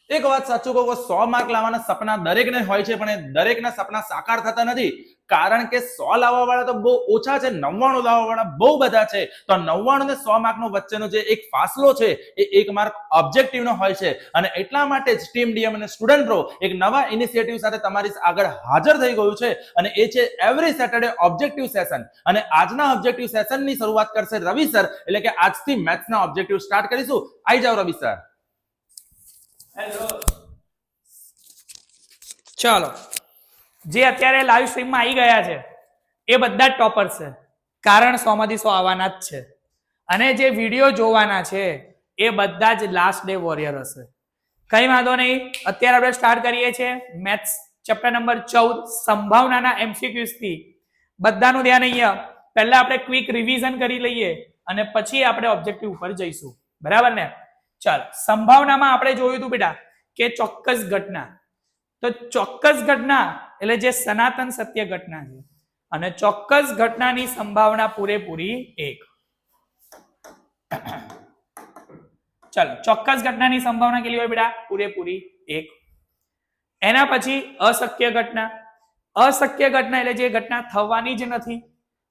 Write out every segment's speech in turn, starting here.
એક વાત સાચું કહું, 100 માર્ક લાવવાના સપના દરેકને હોય છે, પણ એ દરેકના સપના સાકાર થતા નથી, કારણ કે 100 લાવવા વાળા તો બહુ ઓછા છે, 99 લાવવા વાળા બહુ બધા છે. તો 99 ને 100 માર્કનો વચ્ચેનો જે એક ફાસલો છે એ 1 માર્ક ઓબ્જેક્ટિવનો હોય છે. અને એટલા માટે જ ટીમ ડીએમ અને સ્ટુડન્ટ પ્રો એક નવા ઇનિશિયેટિવ સાથે તમારી આગળ હાજર થઈ ગયું છે, અને એ છે એવરી સેટરડે ઓબ્જેક્ટિવ સેશન. અને આજના ઓબ્જેક્ટિવ સેશનની શરૂઆત કરશે રવિ સર, એટલે કે આજથી મેથ્સના ઓબ્જેક્ટિવ સ્ટાર્ટ કરીશું. આવી જાઓ રવિ સર. હેલો, ચાલો, જે અત્યારે લાઈવ સ્ટ્રીમમાં આવી ગયા છે એ બધા જ ટોપર્સ છે, કારણ 100 માંથી 100 આવવાના જ છે. અને જે વિડીયો જોવાના છે એ બધા જ લાસ્ટ ડે વોરિયર હશે. કઈ વાંધો નહીં, અત્યારે આપણે સ્ટાર્ટ કરીએ છીએ મેથ્સ ચેપ્ટર નંબર 14 સંભાવનાના એમસીક્યુઝ થી. બધાનું ધ્યાન અહીંયા, પહેલા આપણે ક્વિક રિવિઝન કરી લઈએ અને પછી આપણે ઓબ્જેક્ટિવ ઉપર જઈશું, બરાબર ને? ચાલો, સંભાવનામાં આપણે જોયું હતું બેટા કે ચોક્કસ ઘટના. તો ચોક્કસ ઘટના એટલે જે સનાતન સત્ય ઘટના છે, અને ચોક્કસ ઘટનાની સંભાવના પૂરેપૂરી 1. ચાલો, ચોક્કસ ઘટનાની સંભાવના કેટલી હોય બેટા? પૂરેપૂરી 1. એના પછી અશક્ય ઘટના. અશક્ય ઘટના એટલે જે ઘટના થવાની જ નથી,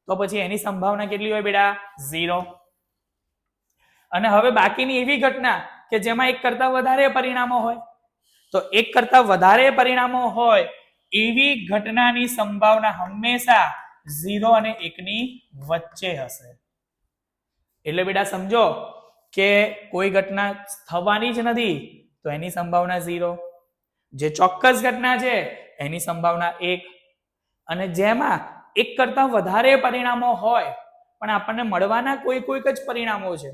તો પછી એની સંભાવના કેટલી હોય બેટા? 0. અને હવે બાકીની એવી ઘટના કે જેમાં એક કરતા વધારે પરિણામો હોય, તો એક કરતા વધારે પરિણામો હોય એવી ઘટનાની સંભાવના હંમેશા 0 અને 1 ની વચ્ચે હશે. એટલે બેટા સમજો કે કોઈ ઘટના થવાની જ નથી તો એની સંભાવના 0, જે ચોક્કસ ઘટના છે એની સંભાવના 1, અને જેમાં એક કરતા વધારે પરિણામો હોય પણ આપણને મળવાના કોઈક જ પરિણામો છે,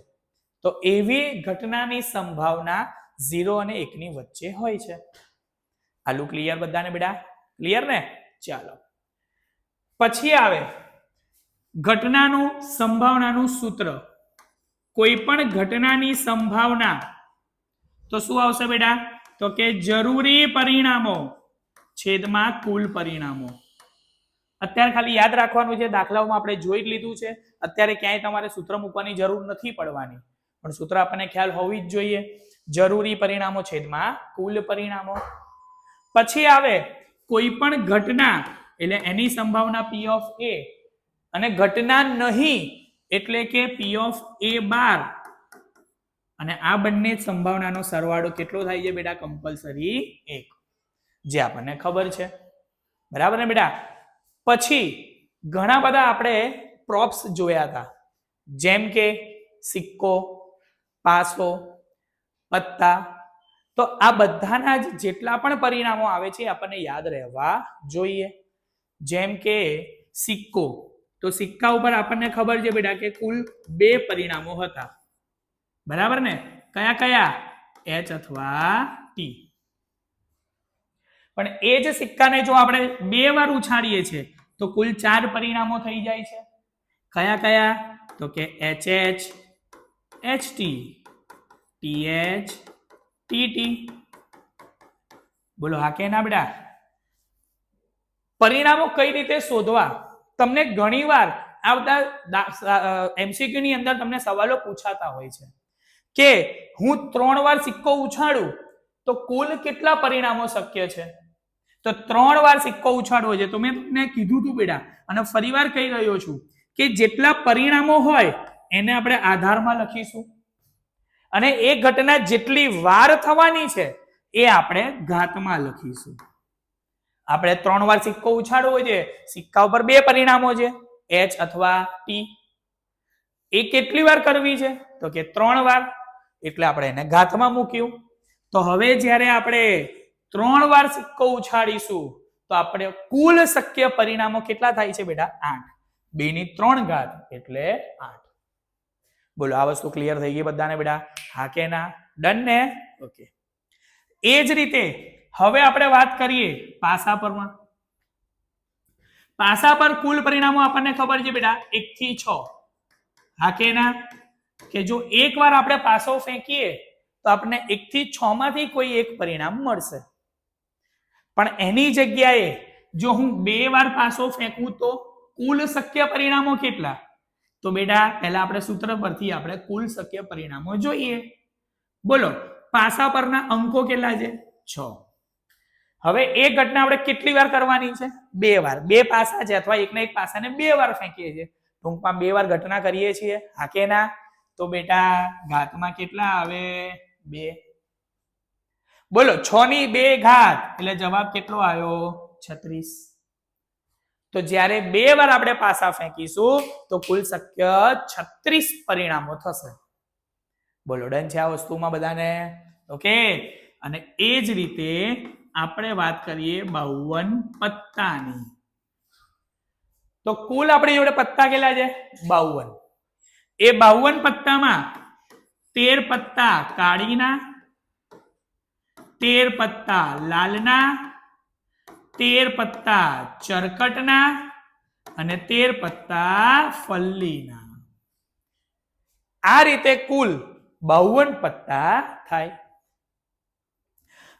તો એવી ઘટનાની સંભાવના 0 અને 1 ની વચ્ચે હોય છે. આલુ ક્લિયર બધાને બેટા? ક્લિયર ને? ચાલો, પછી આવે ઘટનાનું સંભાવનાનું સૂત્ર. કોઈ પણ ઘટનાની સંભાવના તો શું આવશે બેટા? તો કે જરૂરી પરિણામો છેદમાં કુલ પરિણામો. અત્યારે ખાલી યાદ રાખવાનું છે, દાખલાઓમાં આપણે જોઈ જ લીધું છે, અત્યારે ક્યાંય તમારે સૂત્ર મૂકવાની જરૂર નથી પડવાની, પણ સૂત્ર આપણને ખ્યાલ હોવી જ જોઈએ. જરૂરી પરિણામો છેદમાં કુલ પરિણામો. પછી આવે કોઈ પણ ઘટના એટલે એની સંભાવના P of A, અને ઘટના નહીં એટલે કે P of A12, અને આ બંને સંભાવનાનો સરવાળો કેટલો થાય છે બેટા? કમ્પલસરી 1, જે આપણને ખબર છે, બરાબર ને બેટા? પછી ઘણા બધા આપણે પ્રોપ્સ જોયા હતા, જેમ કે સિક્કો, પાસો, પત્તા. તો આ બધાના જેટલા પણ પરિણામો આવે છે આપણને યાદ રહેવા જોઈએ. જેમ કે સિક્કો, તો સિક્કા ઉપર આપણને ખબર છે બેટા કે કુલ 2 પરિણામો હતા, બરાબર ને? કયા કયા? H અથવા T. પણ એ જ સિક્કાને જો આપણે 2 વાર ઉછાળીએ છીએ તો કુલ 4 પરિણામો થઈ જાય છે. કયા કયા? તો કે HH, HT, TH, TT. બોલો હા કે ના બેટા? પરિણામો કઈ રીતે શોધવા? તમને ઘણીવાર આ બધા એમસીક્યુ ની અંદર તમને સવાલો પૂછાતા હોય છે કે હું 3 વાર સિક્કો ઉછાળું તો કુલ કેટલા પરિણામો શક્ય છે? તો 3 વાર સિક્કો ઉછાળવો છે, તો મેં તમને કીધું તું બેટા, અને ફરીવાર કહી રહ્યો છું કે જેટલા પરિણામો હોય એને આપણે આધારમાં લખીશું, અને એ ઘટના જેટલી વાર થવાની છે એ આપણે ઘાતમાં લખીશું. આપણે 3 વાર સિક્કો ઉછાળવો છે, સિક્કા ઉપર 2 પરિણામો છે, H અથવા T. એ કેટલી વાર કરવી છે? તો કે 3 વાર, એટલે આપણે એને ઘાતમાં મૂક્યું. તો હવે જ્યારે આપણે 3 વાર સિક્કો ઉછાળીશું તો આપણે કુલ શક્ય પરિણામો કેટલા થાય છે બેટા? 8. 2 ની 3 ઘાત એટલે 8. બોલો આ વસ્તુ ક્લિયર થઈ ગઈ બધાને બેટા? હા કે ના? ડન ને? ઓકે. એ જ રીતે હવે આપણે વાત કરીએ પાસા પરમાં. પાસા પર કુલ પરિણામો આપણને ખબર છે બેટા 1 થી 6. હા કે ના? કે જો એકવાર આપણે પાસો ફેંકીએ તો આપણને 1 થી 6 માંથી કોઈ એક પરિણામ મળશે, પણ એની જગ્યાએ જો હું 2 વાર પાસો ફેંકું તો કુલ શક્ય પરિણામો કેટલા? તો બેટા પહેલા આપણે સૂત્ર પરથી આપણે કુલ શક્ય પરિણામો જોઈએ. બોલો, પાસા પરના અંકો કેટલા છે 6. હવે એ ઘટના આપણે કેટલી વાર કરવાની છે 2 વાર. 2 પાસા છે અથવા એકના એક પાસાને 2 વાર ફેંકીએ છીએ. ટૂંકમાં 2 વાર ઘટના કરીએ છીએ. હા કે ના? તો બેટા ઘાતમાં કેટલા આવે 2. બોલો 6 ની 2 ઘાત એટલે જવાબ કેટલો આવ્યો 36. તો જ્યારે 2 વાર આપણે પાસા ફેંકીશું તો કુલ શક્ય 36 પરિણામો થશે. બોલો ડન છે આ વસ્તુમાં બધાને? ઓકે. અને એ જ રીતે આપણે વાત કરીએ 52 પત્તાની. તો કુલ આપણી જોડે પત્તા કેટલા છે 52. એ 52 પત્તામાં 13 પત્તા કાળીના, 13 પત્તા લાલના, 13 પત્તા ચરકટના અને 13 પત્તા ફલ્લીના. આ રીતે કુલ 52 પત્તા થાય.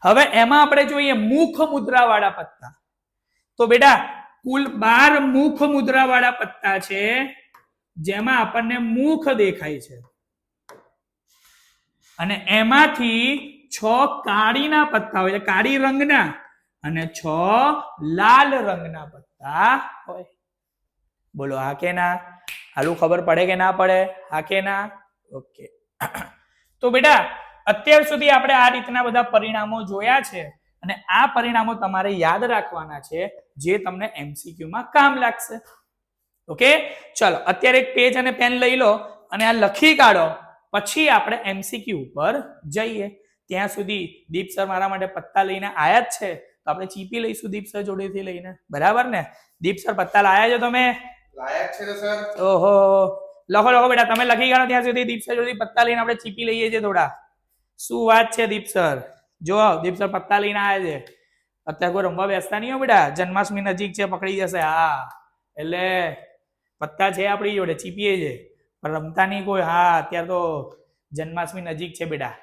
હવે એમાં આપણે જોઈએ મુખ મુદ્રા વાળા પત્તા. તો બેટા કુલ 12 મુખ મુદ્રા વાળા પત્તા છે જેમાં આપણને મુખ દેખાય છે અને એમાંથી 6 કાળીના પત્તા હોય એટલે કાળી રંગના અને 6 લાલ રંગના પત્તા હોય. બોલો હા કે ના? આલું ખબર પડે કે ના પડે? હા કે ના? ઓકે. તો બેટા અત્યાર સુધી આપણે આ રીતના બધા પરિણામો જોયા છે અને આ પરિણામો તમારે યાદ રાખવાના છે જે તમને MCQ માં કામ લાગશે. ઓકે. ચલો અત્યારે એક પેજ અને પેન લઈ લો અને આ લખી કાઢો, પછી આપણે MCQ ઉપર જઈએ. ત્યાં સુધી દીપ સર મારા માટે પત્તા લઈને આયા જ છે તો આપણે ચીપી લઈશું દીપ સર જોડેથી લઈને. બરાબર ને? દીપ સર પત્તા લાયા છો તમે? લાયક છે સર. ઓહો, લખો લખો બેટા, તમે લખી કાઢો ત્યાં સુધી દીપ સર જોડે પત્તા લઈને આપણે ચીપી લઈએ છીએ થોડા. શું વાત છે દીપ સર? જો દીપ સર પત્તા લઈને આવ્યા છે. અત્યારે કોઈ રમવા બેસતા નહીં હો બેટા, જન્માષ્ટમી નજીક છે, પકડી જશે. હા એટલે પત્તા છે આપણી જોડે, ચીપીએ છે પણ રમતા નહીં કોઈ. હા અત્યારે તો જન્માષ્ટમી નજીક છે બેટા,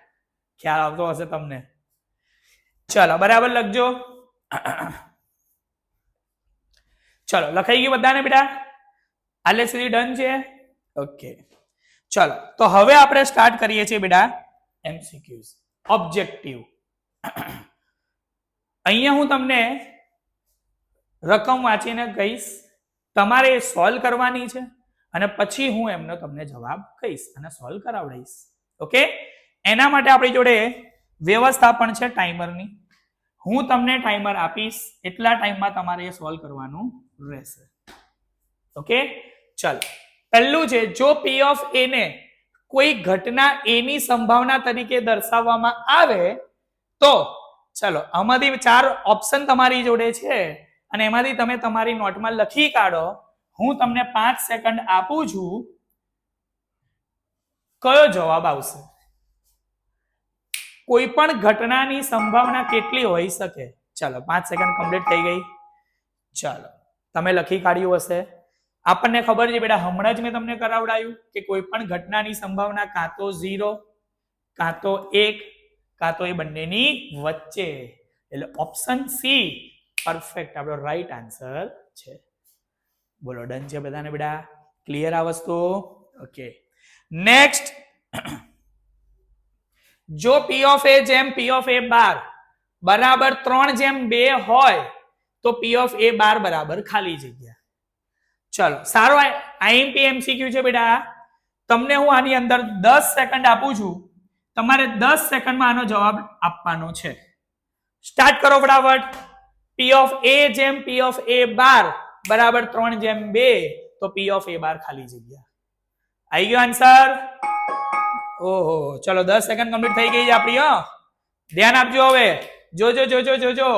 ખ્યાલ આવતો હશે તમને. ચલો બરાબર લખજો. ચલો લખાઈ ગયું બધાને બેટા? આલે સુધી ડન છે? ઓકે. ચલો તો હવે આપણે સ્ટાર્ટ કરીએ છીએ બેટા MCQs. ઓબ્જેક્ટિવ. અહીંયા હું તમને રકમ વાંચીને કહીશ, તમારે સોલ્વ કરવાની છે અને પછી હું એમનો તમને જવાબ કહીશ અને સોલ્વ કરાવડાવીશ. ઓકે. એના માટે આપણી જોડે વ્યવસ્થા પણ છે ટાઈમરની. હું તમને ટાઈમર આપીશ, એટલા ટાઈમમાં તમારે એ સોલ્વ કરવાનું રહેશે. ઓકે. ચલો પહેલું છે, જો P ઓફ A ને કોઈ ઘટના A ની સંભાવના તરીકે દર્શાવવામાં આવે તો ચલો આમાંથી 4 ઓપ્શન તમારી જોડે છે અને એમાંથી તમે તમારી નોટમાં લખી કાઢો. હું તમને 5 સેકન્ડ આપું છું, કયો જવાબ આવશે? કોઈ પણ ઘટનાની સંભાવના કેટલી હોઈ શકે? ચલો 5 સેકન્ડ કમ્પ્લીટ થઈ ગઈ. ચાલો તમે લખી કાઢ્યું હશે. આપણને ખબર છે બેટા, હમણાં જ મેં તમને કરાવડાયું કે કોઈ પણ ઘટનાની સંભાવના કાં તો 0, કાં તો 1, કાં તો એ બંનેની વચ્ચે. એટલે ઓપ્શન સી પરફેક્ટ આપણો રાઈટ આન્સર છે. બોલો ડન છે બધાને બેટા? ક્લિયર આ વસ્તુ? ઓકે. નેક્સ્ટ, જો P of A જેમ P of A બાર બરાબર 3:2 હોય તો P of A બાર બરાબર ખાલી જગ્યા. ચલો સારો IMP MCQ છે બેટા. તમને હું આની અંદર 10 સેકન્ડ આપું છું, તમારે 10 સેકન્ડમાં આનો જવાબ આપવાનો છે. સ્ટાર્ટ કરો ફટાફટ. P of A જેમ P of A બાર બરાબર 3:2 તો P of A બાર ખાલી જગ્યા. આવી ગયો આન્સર? ઓહો, ચલો 10 સેકન્ડ કમ્પ્લીટ થઈ ગઈ છે આપણી. ધ્યાન આપજો. હવે જોજો જોજો જોજો,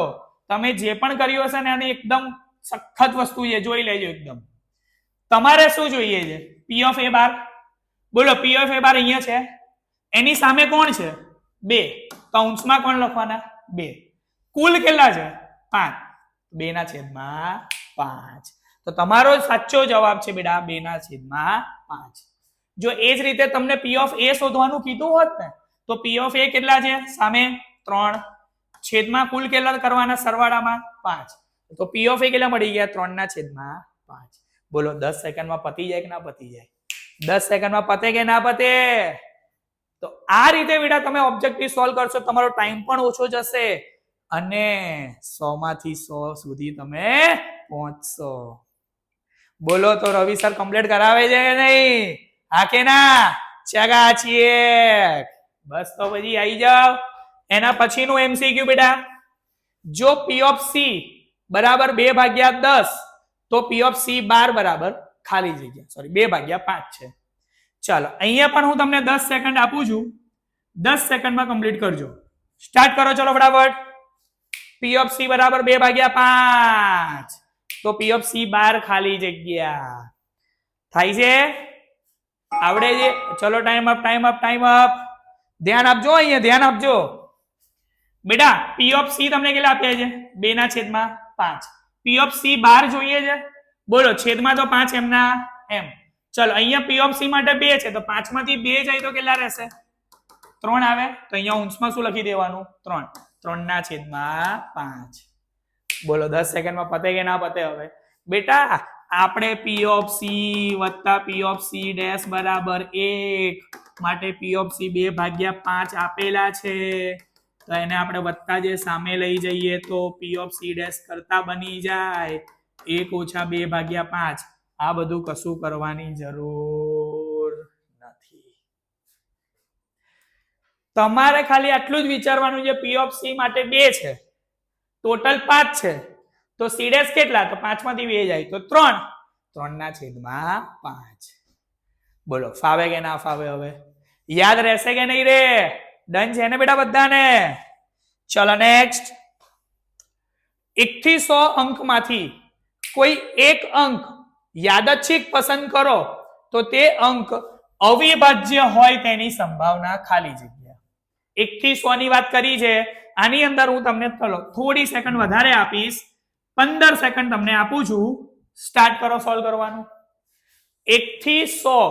તમે જે પણ કર્યું હશે ને આની એકદમ સખત વસ્તુ છે, જોઈ લેજો એકદમ. તમારે શું જોઈએ છે? P of A બાર. બોલો P of A બાર અહીંયા છે, એની સામે કોણ છે? 2. કૌંસમાં કોણ લખવાના? 2. કુલ કેટલા છે? 5. 2/5. તો તમારો સાચો જવાબ છે બેટા 2/5. જો એ જ રીતે તમને P of A શોધવાનું કીધું હોત ને તો P of A કેટલા છે? સામે 3, છેદમાં કુલ કેટલા કરવાના? સરવાળામાં 5. તો P of A કેટલા મળી ગયા? 3/5. બોલો 10 સેકન્ડમાં પતી જાય કે ના પતી જાય? 10 સેકન્ડમાં પતે કે ના પતે? તો આ રીતે બેટા તમે ઓબ્જેક્ટિવ સોલ્વ કરશો, તમારો ટાઈમ પણ ઓછો જશે અને 100 માંથી 100 સુધી તમે પહોંચશો. બોલો તો રવિ સર કમ્પ્લીટ કરાવે છે કે નહીં? હા કે ના? ચગા છીએ. બસ તો પછી આવી જાઓ. એના પછીનું એમસીક્યુ બેટા, જો P of C બરાબર 2/10 તો P of C બાર બરાબર ખાલી જગ્યા, સોરી 2/5 છે. ચાલો અહીંયા પણ હું તમને 10 સેકન્ડ આપું છું, 10 સેકન્ડમાં કમ્પ્લીટ કરજો. સ્ટાર્ટ કરો, ચલો ફટાફટ. P of C બરાબર 2/5 તો P of C બાર ખાલી જગ્યા થાય છે. આવડે છે? ચલો time up, time up, time up. ધ્યાન આપજો, અહીંયા ધ્યાન આપજો બેટા. P of C તમને કેટલા આપ્યા છે? 2/5. P of C બાર જોઈએ છે? બોલો, છેદમાં તો 5 એમના એમ. ચલો અહીંયા P of C માટે 2 છે તો 5 માંથી 2 જાય તો કેટલા રહેશે? 3 આવે. તો અહીંયા અંશમાં શું લખી દેવાનું? 3. 3/5. બોલો 10 સેકન્ડમાં પતે કે ના પતે? હવે બેટા આપણે P of C વત્તા P of C ડેશ બરાબર 1 માટે P of C 2/5 આપેલા છે, તો એને આપણે વત્તા જે સામે લઈ જઈએ તો P of C ડેશ કરતા બની જાય 1 ઓછા 2/5. આ બધું કશું કરવાની જરૂર નથી. તમારે ખાલી આટલું જ વિચારવાનું છે, P of C માટે 2 છે, ટોટલ 5 છે, તો C ડેશ કેટલા? તો 5 માંથી 2 જાય તો 3. 3/5. બોલો ફાવે કે ના ફાવે? હવે યાદ રહેશે કે નહીં રે? ડન છે ને બેટા બધાને? ચલો નેક્સ્ટ. 1 થી 100 અંકમાંથી કોઈ એક અંક યાદચ્છિક પસંદ કરો તો તે અંક અવિભાજ્ય હોય તેની સંભાવના ખાલી જગ્યા. 1 થી 100 ની વાત કરી છે. આની અંદર હું તમને ચલો થોડી સેકન્ડ વધારે આપીશ, 15 સેકન્ડ તમને આપું છું. સ્ટાર્ટ કરો સોલ્વ કરવાનું. 1 થી 100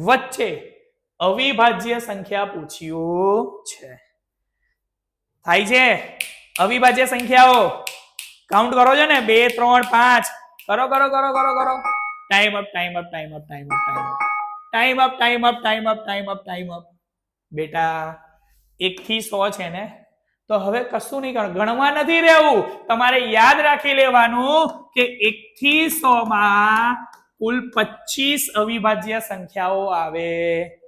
વચ્ચે અવિભાજ્ય સંખ્યા પૂછ્યું છે. થાય છે? અવિભાજ્ય સંખ્યાઓ કાઉન્ટ કરો છો ને? 2 3 5 કરો કરો કરો કરો કરો. Time up, time up, time up, time up, time up, time up, time up, time up, time up. બેટા 1 થી 100 છે ને, તો હવે કશું નહીં કરવાનું, ગણવા નથી રહેવું. તમારે યાદ રાખી લેવાનું કે 1 થી 100 માં કુલ 25 અવિભાજ્ય સંખ્યાઓ આવે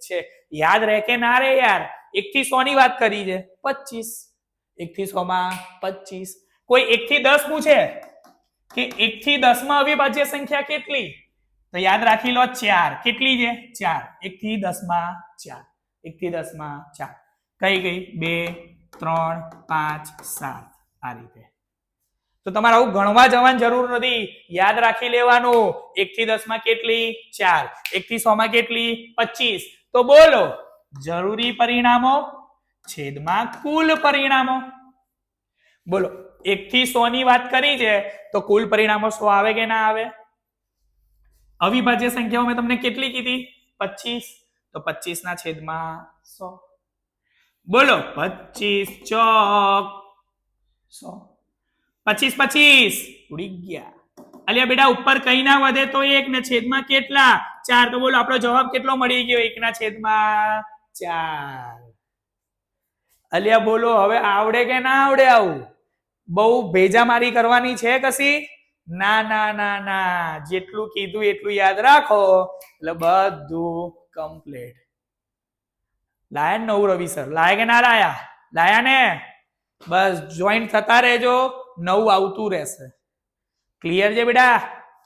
છે. યાદ રહે કે ના રે યાર? 1 થી 100 ની વાત કરી છે, 25. 1 થી 100 માં 25. કોઈ 1 થી 10 પૂછે કે 1 થી 10 માં અવિભાજ્ય સંખ્યા કેટલી? તો યાદ રાખી લો 4. કેટલી છે? 4. 1 થી 10 માં 4. 1 થી 10 માં 4. કઈ ગઈ? 2 3 5 7. આ રીતે. તો તમારે આવું ગણવા જવાની જરૂર નથી, યાદ રાખી લેવાનું. 1 થી 10 માં કેટલી? 4. 1 થી 100 માં કેટલી? 25. તો બોલો, જરૂરી પરિણામો છેદમાં કુલ પરિણામો. બોલો 1 થી 100 ની વાત કરી છે તો કુલ પરિણામો 100 આવે કે ના આવે? અવિભાજ્ય સંખ્યાઓ મેં તમને કેટલી કીધી? 25. તો 25 ના છેદમાં 100. બોલો 25 ચોક 100. 25 25 ઉડી ગયા. અલ્યા બેટા ઉપર કઈ ના વધે તો 1 ને છેદમાં કેટલા? 4. તો બોલો આપણો જવાબ કેટલો મળી ગયો? 1 ના છેદમાં 4. અલ્યા બોલો હવે આવડે કે ના આવડે? આવું બહુ ભેજામારી કરવાની છે કશી? ના ના ના ના, જેટલું કીધું એટલું યાદ રાખો એટલે બધું કમ્પ્લીટ. લાયા નવું રવિ સર? લાયા કે ના લાયા? લાયા ને? બસ જોઈન્ટ થતા રહેજો, નવું આવતું રહેશે. ક્લિયર છે બેટા?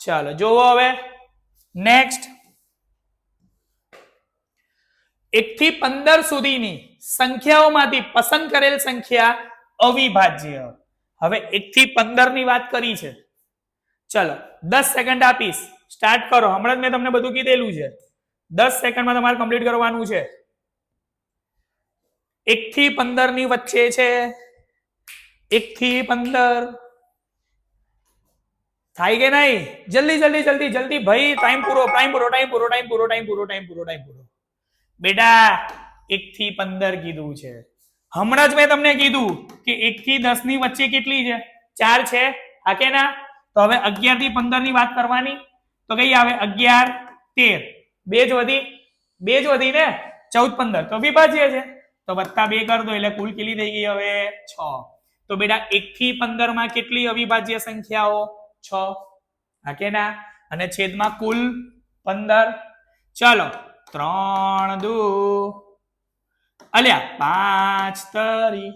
ચાલો જોવો હવે નેક્સ્ટ. 1 થી 15 સુધીની સંખ્યાઓમાંથી પસંદ કરેલ સંખ્યા અવિભાજ્ય. હવે 1 થી 15 ની વાત કરી છે. ચલો 10 સેકન્ડ આપીશ, સ્ટાર્ટ કરો. હમણાં જ મેં તમને બધું કીધેલું છે, 10 સેકન્ડમાં તમારે કમ્પ્લીટ કરવાનું છે. 1 થી 15 ની વચ્ચે છે. 1 થી 15 થાય કે નહીં? જલ્દી જલ્દી જલ્દી જલ્દી ભાઈ, ટાઈમ પૂરો, ટાઈમ પૂરો, ટાઈમ પૂરો, ટાઈમ પૂરો, ટાઈમ પૂરો, ટાઈમ પૂરો, ટાઈમ પૂરો. બેટા 1 થી 15 કીધું છે. હમણાં જ મેં તમને કીધું કે 1 થી 10 ની વચ્ચે કેટલી છે? 4 છે. હા કે ના? તો હવે 11 થી 15 ની વાત કરવાની તો કઈ આવે? 11 13. 2 જ વધી, 2 જ વધી ને? 14 15 તો વિભાજ્ય છે, તો વત્તા 2 કર દો એટલે કુલ કેટલી થઈ ગઈ હવે 6. તો બેટા 1 થી 15 માં કેટલી અવિભાજ્ય સંખ્યાઓ 6, હા કે ના? અને છેદમાં કુલ 15. ચાલો 3 દુ અલ્યા 5 તરી,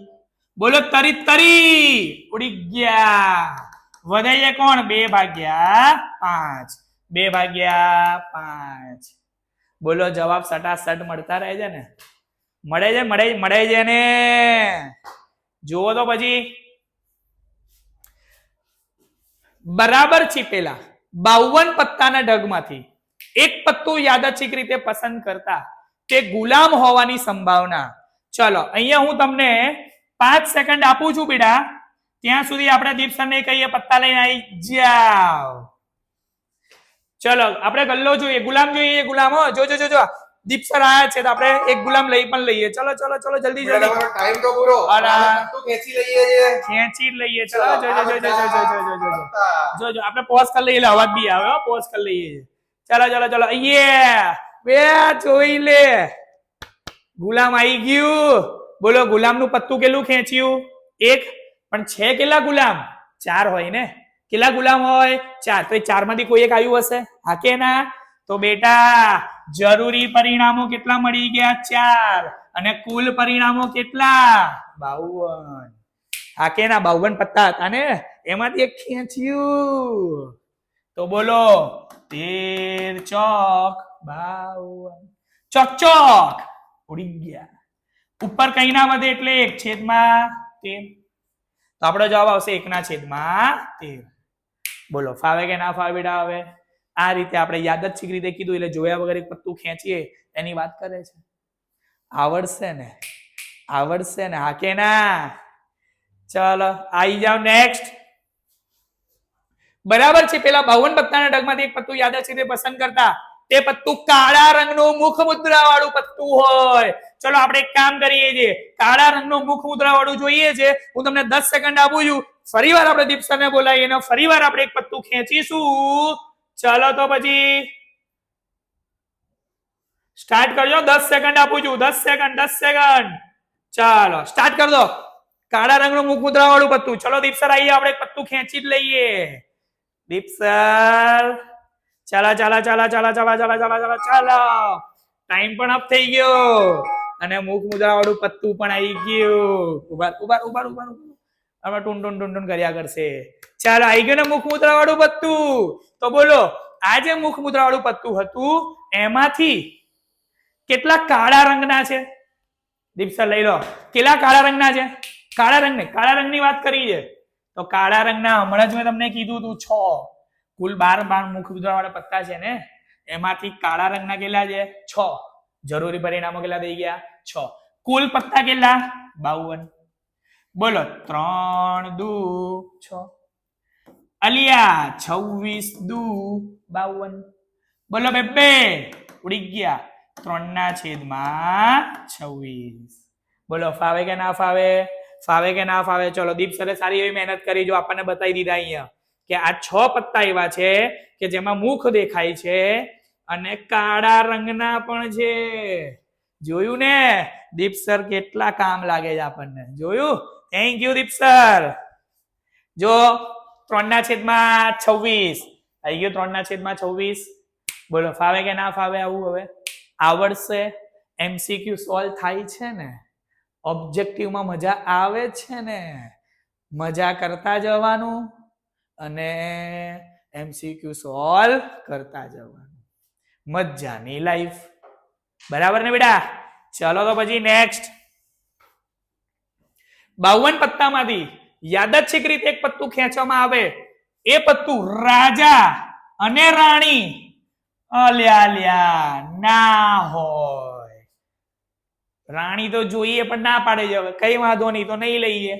બોલો તરી તરી ઉડી ગયા. વધાઈએ કોણ? 2 ભાગ્યા 5, 2 ભાગ્યા 5. બોલો જવાબ સટાસટ મળતા રહે છે ને? મળે છે ને? જુઓ તો પછી બરાબર છીપેલા 52 પત્તાના ઢગમાંથી એક પત્તું યાદચ્છિક રીતે પસંદ કરતા તે ગુલામ હોવાની સંભાવના. ચલો અહીંયા હું તમને 5 સેકન્ડ આપું છું બેટા, ત્યાં સુધી આપણે દીપસરને કહીએ પત્તા લઈને આવી જાઓ. ચલો આપણે ગલ્લો જોઈએ, ગુલામ જોઈએ. ગુલામ હો, જો દીપસર આયા છે તો આપણે એક ગુલામ લઈ પણ લઈએ. ચલો જલ્દી ટાઈમ તો પૂરો. ખેંચી લઈએ છે. ખેંચી લઈએ. ચલો જો આપણે પોઝ કરી લઈએ એટલે અવાજ બી આવે. પોઝ કરી લઈએ. ચલો અહીંયા બે જોઈ લે. ગુલામ આવી ગયું. બોલો ગુલામનું પત્તું કેટલું ખેંચ્યું? 1. પણ છે કેટલા ગુલામ? 4 હોય ને. કેટલા ગુલામ હોય? 4. તો એ 4 માંથી કોઈ એક આવ્યું હશે, હા કે ના? તો બેટા જરૂરી પરિણામો કેટલા મળી ગયા? 4. અને કુલ પરિણામો કેટલા? 52. હા કે ના? 52 પત્તા હતા ને, એમાંથી એક ખેંચ્યું. તો બોલો 13 ચોક 52. ચોક ઉડી ગયા. ઉપર કઈ ના વધે એટલે 1 છેદમાં 13. તો આપણો જવાબ આવશે 1/13. બોલો ફાવે કે ના ફાવે બેટા? હવે આ રીતે આપણે યાદચ્છિક રીતે કીધું એટલે જોયા વગર એક પત્તું ખેંચીએ એની વાત કરે છે. આવડશે ને? હા કે ના? ચલો આવી જાવ નેક્સ્ટ. બરાબર છે, પેલા 52 પત્તાના ઢગમાંથી એક પત્તું યાદચ્છિક રીતે પસંદ કરતા તે પત્તું કાળા રંગનું મુખ મુદ્રા વાળું પત્તું હોય. ચલો આપણે એક કામ કરીએ છીએ, કાળા રંગનું મુખ મુદ્રા વાળું જોઈએ છે. હું તમને 10 સેકન્ડ આપું છું. ફરીવાર આપણે દીપસરને બોલાવીએ, ફરીવાર આપણે એક પત્તું ખેંચીશું. ચલો તો પછી સ્ટાર્ટ કરજો. 10 સેકન્ડ આપું છું. 10 સેકન્ડ. ચાલો સ્ટાર્ટ કર દો. કાળા રંગનું મુખ મુદ્રા વાળું પત્તું. ચલો દીપસર આવીએ, આપણે એક પત્તું ખેંચી જ લઈએ. દીપસર ચાલો. ટાઈમ પણ અપ થઈ ગયો અને મુખ મુદ્રા વાળું પત્તું પણ આવી ગયું. ઉભાર હવે ટુન કર્યા કરશે. ચાલો આવી ગયું ને મુખ મુદ્રા વાળું પત્તું. તો બોલો આ જે મુખ મુદ્રા વાળું પત્તું હતું એમાંથી કેટલા કાળા રંગના છે? દીપસર લઈ લો. કેટલા કાળા રંગના છે? કાળા રંગની વાત કરી છે. તો કાળા રંગના હમણાં જ મેં તમને કીધું તું 6. કુલ 12 મુખ મુદ્રા વાળા પત્તા છે ને, એમાંથી કાળા રંગના કેટલા છે? 6. જરૂરી પરિણામો કેટલા થઈ ગયા? 6. કુલ પત્તા કેટલા? 52. બોલો 3 દુ 6 અલિયા 26 દુ 52. બોલો બે ઉડી ગયા. 3/26. બોલો ફાવે કે ના ફાવે? ચલો દીપસરે સારી એવી મહેનત કરી. જો આપણને બતાવી દીધા અહીંયા કે આ 6 પત્તા એવા છે કે જેમાં મુખ દેખાય છે અને કાળા રંગના પણ છે. જોયું ને દીપસર કેટલા કામ લાગે છે આપણને? જોયું? થેન્ક યુ દીપસર. જો 3/26 આવી ગયું. 3/26. બોલો ફાવે કે ના ફાવે? આવું હવે આવડશે? MCQ સોલ્વ થાય છે ને? ઓબ્જેક્ટિવમાં મજા આવે છે ને? મજા કરતા જવાનું અને MCQ સોલ્વ કરતા જવાનું. મજાની લાઈફ. બરાબર ને બેટા? ચલો તો પછી નેક્સ્ટ. 52 પત્તામાંથી યાદચ્છિક રીતે એક પત્તું ખેંચવામાં આવે. એ પત્તું રાજા અને રાણી અલ્યા ના હોય. રાણી તો જોઈએ પણ ના પાડે છે. હવે કઈ વાંધો નહીં, તો નહીં લઈએ.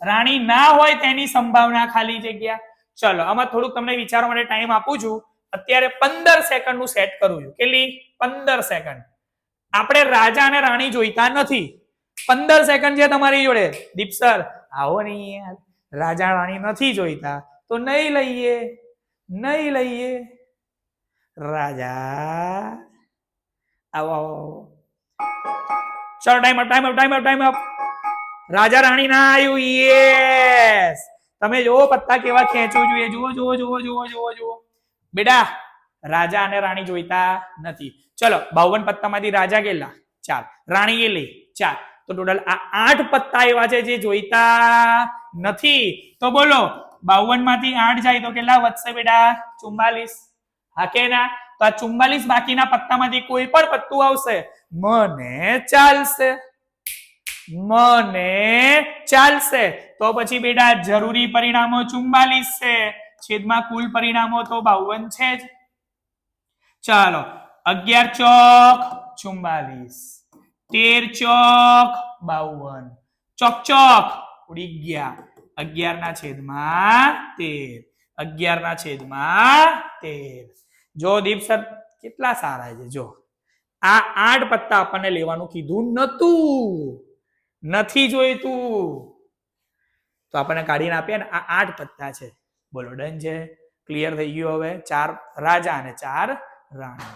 રાણી ના હોય તેની સંભાવના ખાલી જગ્યા. ચલો આમાં થોડુંક તમને વિચારવા માટે ટાઈમ આપું છું. અત્યારે 15 સેકન્ડ નું સેટ કરું છું. કેટલી? 15 સેકન્ડ. આપણે રાજા અને રાણી જોઈતા નથી. 15 સેકન્ડ છે તમારી જોડે. દીપસર આવો નહીં યાર, રાજા રાણી નથી જોઈતા તો નહીં લઈએ. રાજા આવો. ચલો ટાઈમ અપ. રાજા રાણી ના આવ્યું. યસ, તમે જુઓ પત્તા કેવા ખેંચવું જોઈએ. જુઓ બેટા, રાજા અને રાણી જોઈતા નથી. ચલો 52 પત્તામાંથી રાજા કેટલા? 4. રાણી કેટલી? 4. તો ટોટલ આ 8 પત્તા એવા છે જે જોઈતા નથી. તો બોલો 52 માંથી 8 જાય તો કેટલા વધશે બેટા? 44. હા કે ના? તો આ 44 બાકીના પત્તામાંથી કોઈ પણ પત્તું આવશે મને ચાલશે. તો પછી બેટા જરૂરી પરિણામો 44 છે, છેદમાં કુલ પરિણામો તો 52 છે જ. ચાલો 11 ચોક 44, 13 ચોક 52, ચોક ઉડી ગયા. 11 ના છેદમાં 13, 11 ના છેદમાં 13. જો દીપ સર કેટલા સારા છે. જો આ 8 પત્તા આપણને લેવાનું કીધું નથી જોઈતું, તો આપણને કાઢીને આપીએ ને. આ 8 પત્તા છે. બોલો ડન છે? ક્લિયર થઈ ગયું? હવે 4 રાજા અને 4 રાણી.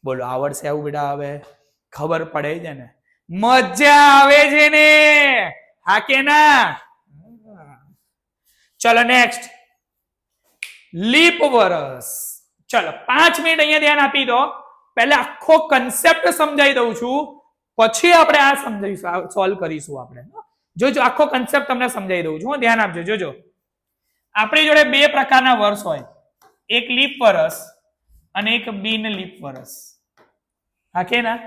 બોલો આવડશે આવું બેટા? હવે ખબર પડે છે ને? મજા આવે છે ને? હા કે ના? ચલો નેક્સ્ટ, લીપ વર્ષ. ચલો 5 મિનિટ અહીંયા ધ્યાન આપી દો. પહેલા આખો કન્સેપ્ટ સમજાવી દઉં છું, પછી આપણે આ સમજાવીશું, સોલ્વ કરીશું આપણે. જોજો આખો કન્સેપ્ટ તમને સમજાવી દઉં છું, ધ્યાન આપજો. જોજો આપણી જોડે 2 પ્રકારના વર્ષ હોય, એક લીપ વર્ષ અને એક બિન લીપ વર્ષ. હા કે ના?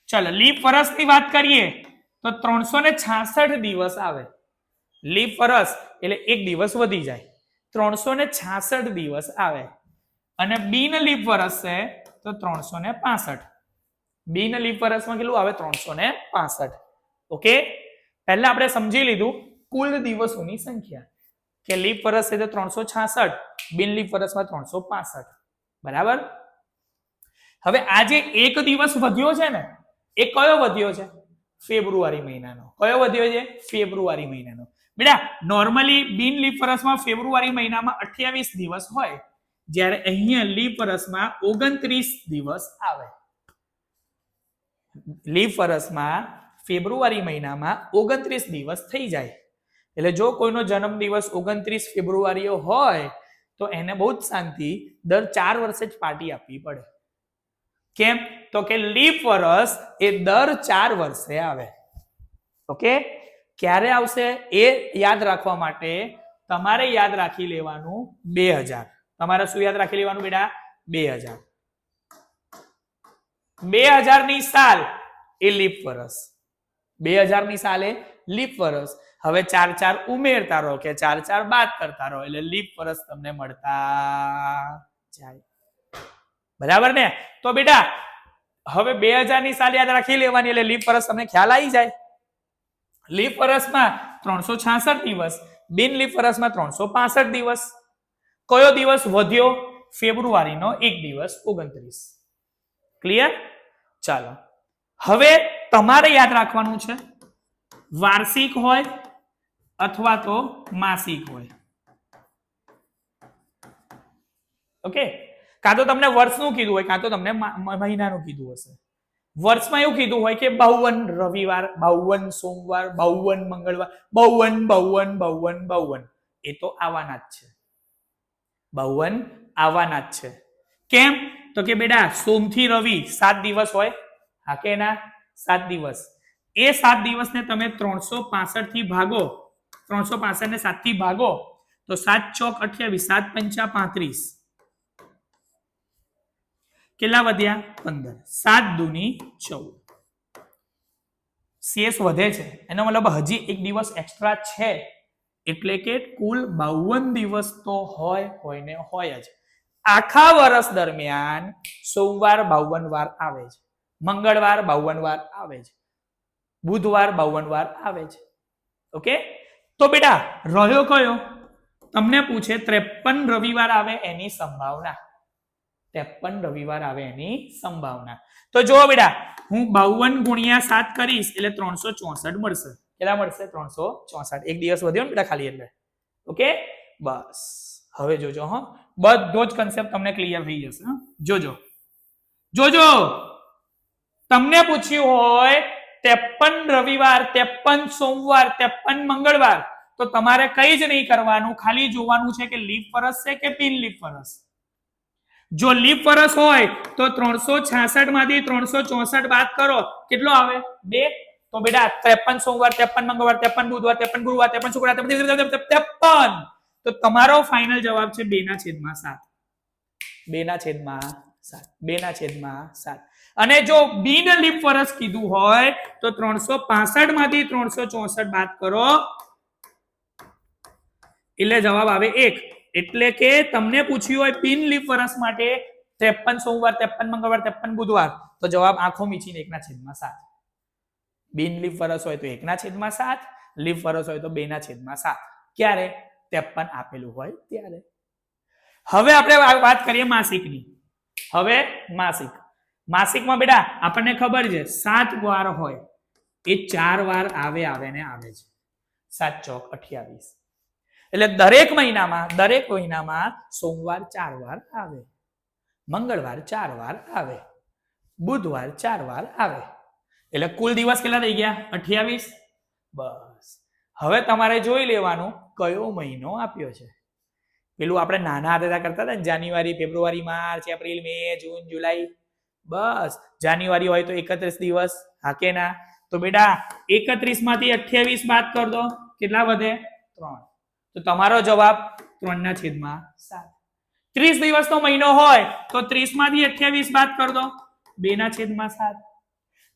ચલો લીપ વર્ષની વાત કરીએ તો 366 દિવસ આવે. લીપ વર્ષ એટલે એક દિવસ વધી જાય, 366 દિવસ આવે. અને બિન લીપ વર્ષ છે તો 365. બિન લીપ વર્ષમાં કેટલું આવે? 365. ઓકે, પહેલા આપણે સમજી લીધું કુલ દિવસોની સંખ્યા કે લીપ વર્ષ છે તો 366, બિન લીપ વર્ષમાં 365. બરાબર. હવે આ જે એક દિવસ વધ્યો છે ને, એ કયો વધ્યો છે? ફેબ્રુઆરી મહિનાનો. કયો વધ્યો છે? ફેબ્રુઆરી મહિનાનો. બેટા નોર્મલી બિન લીપ વર્ષમાં ફેબ્રુઆરી મહિનામાં 28 દિવસ હોય, જ્યારે અહીંયા લીપ વર્ષમાં 29 દિવસ આવે. લીપ વર્ષમાં ફેબ્રુઆરી મહિનામાં 29 દિવસ થઈ જાય. એટલે જો કોઈનો જન્મ દિવસ 29 ફેબ્રુઆરી હોય તો એને બહુ જ શાંતિ દર 4 વર્ષે જ પાર્ટી આપવી પડે. કેમ? તો કે લીપ વર્ષ એ દર 4 વર્ષે આવે. ઓકે, ક્યારે આવશે એ યાદ રાખવા માટે તમારે યાદ રાખી લેવાનું 2000. તમારે શું યાદ રાખી લેવાનું બેટા? 2000. 2000 ની સાલ એ લીપ વર્ષ. 2000 ની સાલ એ લીપ વર્ષ. હવે 4 4 ઉમેરતા રહો કે 4 4 બાદ કરતા રહો એટલે લીપ વર્ષ તમને મળતા જાય. બરાબર ને? તો બેટા હવે 2000 ની સાલ યાદ રાખી લેવાની એટલે લીપ વર્ષ તમને ખ્યાલ આવી જાય. લીપ વર્ષમાં 366 દિવસ, બિન લીપ વર્ષમાં 365 દિવસ. કયો દિવસ વધ્યો? ફેબ્રુઆરીનો એક દિવસ 29. ક્લિયર? ચાલો હવે તમારે યાદ રાખવાનું છે વાર્ષિક હોય અથવા તો માસિક હોય. ઓકે, કાં તો તમને વર્ષનું કીધું હોય, કાં તો તમને મહિનાનું કીધું હશે. વર્ષમાં એવું કીધું હોય કે 52 રવિવાર, 52 સોમવાર, 52 મંગળવાર, 52. એ તો આવવાના જ છે. 52 આવવાના જ છે. કેમ? તો કે બેટા સોમથી રવિ 7 દિવસ હોય. હા કે ના? 7 દિવસ. એ 7 દિવસને તમે 365 થી ભાગો, 365 ને 7 થી ભાગો તો 7 ચોક 28, 7 પંચા 35. કેટલા વધ્યા? 15. 7 દુની 14. શેષ વધે છે, એનો મતલબ હજી એક દિવસ એક્સ્ટ્રા છે, એટલે કે કુલ 52 દિવસ તો હોય ને હોય જ. આખા વર્ષ દરમિયાન સોમવાર 52 વાર આવે છે, મંગળવાર 52 વાર આવે છે, બુધવાર 52 વાર આવે છે. ઓકે, તો બેટા રહ્યો કયો? તમને પૂછે 53 રવિવાર આવે એની સંભાવના. 53 રવિવાર આવે એની સંભાવના. તો જો બેટા હું 52 ગુણ્યા 7 કરીશ એટલે 364 મળશે. કેટલા મળશે? 364. એક દિવસ વધ્યો ને બેટા ખાલી એટલે. ઓકે, બસ હવે જોજો. હા, બધો જ કન્સેપ્ટ તમને ક્લિયર થઈ જશે. જોજો તમને પૂછ્યું હોય 53 રવિવાર, 53 સોમવાર, 53 મંગળવાર, તો તમારે કઈ જ નહીં કરવાનું, ખાલી જોવાનું છે કે લીપ વર્ષ છે કે બિન લીપ વર્ષ. જો લીપ વર્ષ હોય તો 366 માંથી 364 બાદ કરો, કેટલો આવે? 2. તો બેટા 53 સોમવાર, 53 મંગળવાર, 53 બુધવાર, 53 ગુરુવાર, 53 શુક્રવાર, 53. તો તમારો ફાઇનલ જવાબ છે 2/7. 2/7. 2/7. અને જો બિન લીપ વર્ષ કીધું હોય તો 365 માંથી 364 બાદ કરો એટલે જવાબ આવે 1. એટલે કે તમને પૂછ્યું હોય બિન લીપ વર્ષ માટે 53 સોમવાર, 53 મંગળવાર, 53 બુધવાર, તો જવાબ આંખો મીચીને 1/7. બિન લીપ વર્ષ હોય તો 1/7, લીપ વર્ષ હોય તો 2/7. ક્યારે? 53 આપેલું હોય ત્યારે. હવે આપણે વાત કરીએ માસિકની. હવે માસિકમાં બેટા આપણને ખબર છે 7 વાર હોય, એ 4 વાર આવે ને આવે છે. 7 ચોક 28. એટલે દરેક મહિનામાં સોમવાર 4 વાર આવે, મંગળવાર 4 વાર આવે, બુધવાર 4 વાર આવે, એટલે કુલ દિવસ કેટલા થઈ ગયા? 28. બસ હવે તમારે જોઈ લેવાનું કયો મહિનો આપ્યો છે. પેલું આપણે નાના હતા કરતા હતા ને, જાન્યુઆરી, ફેબ્રુઆરી, માર્ચ, એપ્રિલ, મે, જૂન, જુલાઈ. બસ જાન્યુઆરી હોય તો 31 દિવસ, હા કે ના? તો બેટા 31 માંથી 28 બાદ કર દો, કેટલા વધે? 3. તો તમારો જવાબ 3/7. 30 દિવસનો મહિનો હોય તો 30 માંથી 28 બાદ કર દો, 2/7.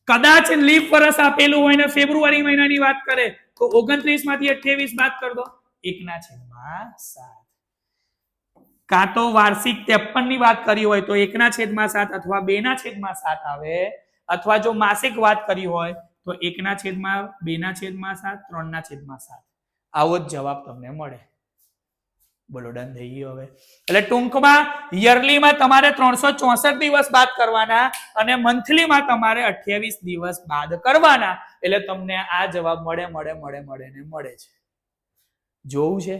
કદાચ લીપ વર્ષ આપેલું હોય ને ફેબ્રુઆરી મહિનાની વાત કરે તો 29 માંથી 28 બાદ કર દો, 1/7. કાં તો વાર્ષિક 53 ની વાત કરી હોય તો 1/7 અથવા 2/7 આવે, અથવા જો માસિક વાત કરી હોય તો 1/2/7, 3/7. આવો જ જવાબ તમને મળે. બોલો, ડન થઈ ગયો? હવે એટલે ટૂંકમાં યરલીમાં તમારે 364 દિવસ બાદ કરવાના અને મંથલીમાં તમારે 28 દિવસ બાદ કરવાના, એટલે તમને આ જવાબ મળે છે. જોવું છે?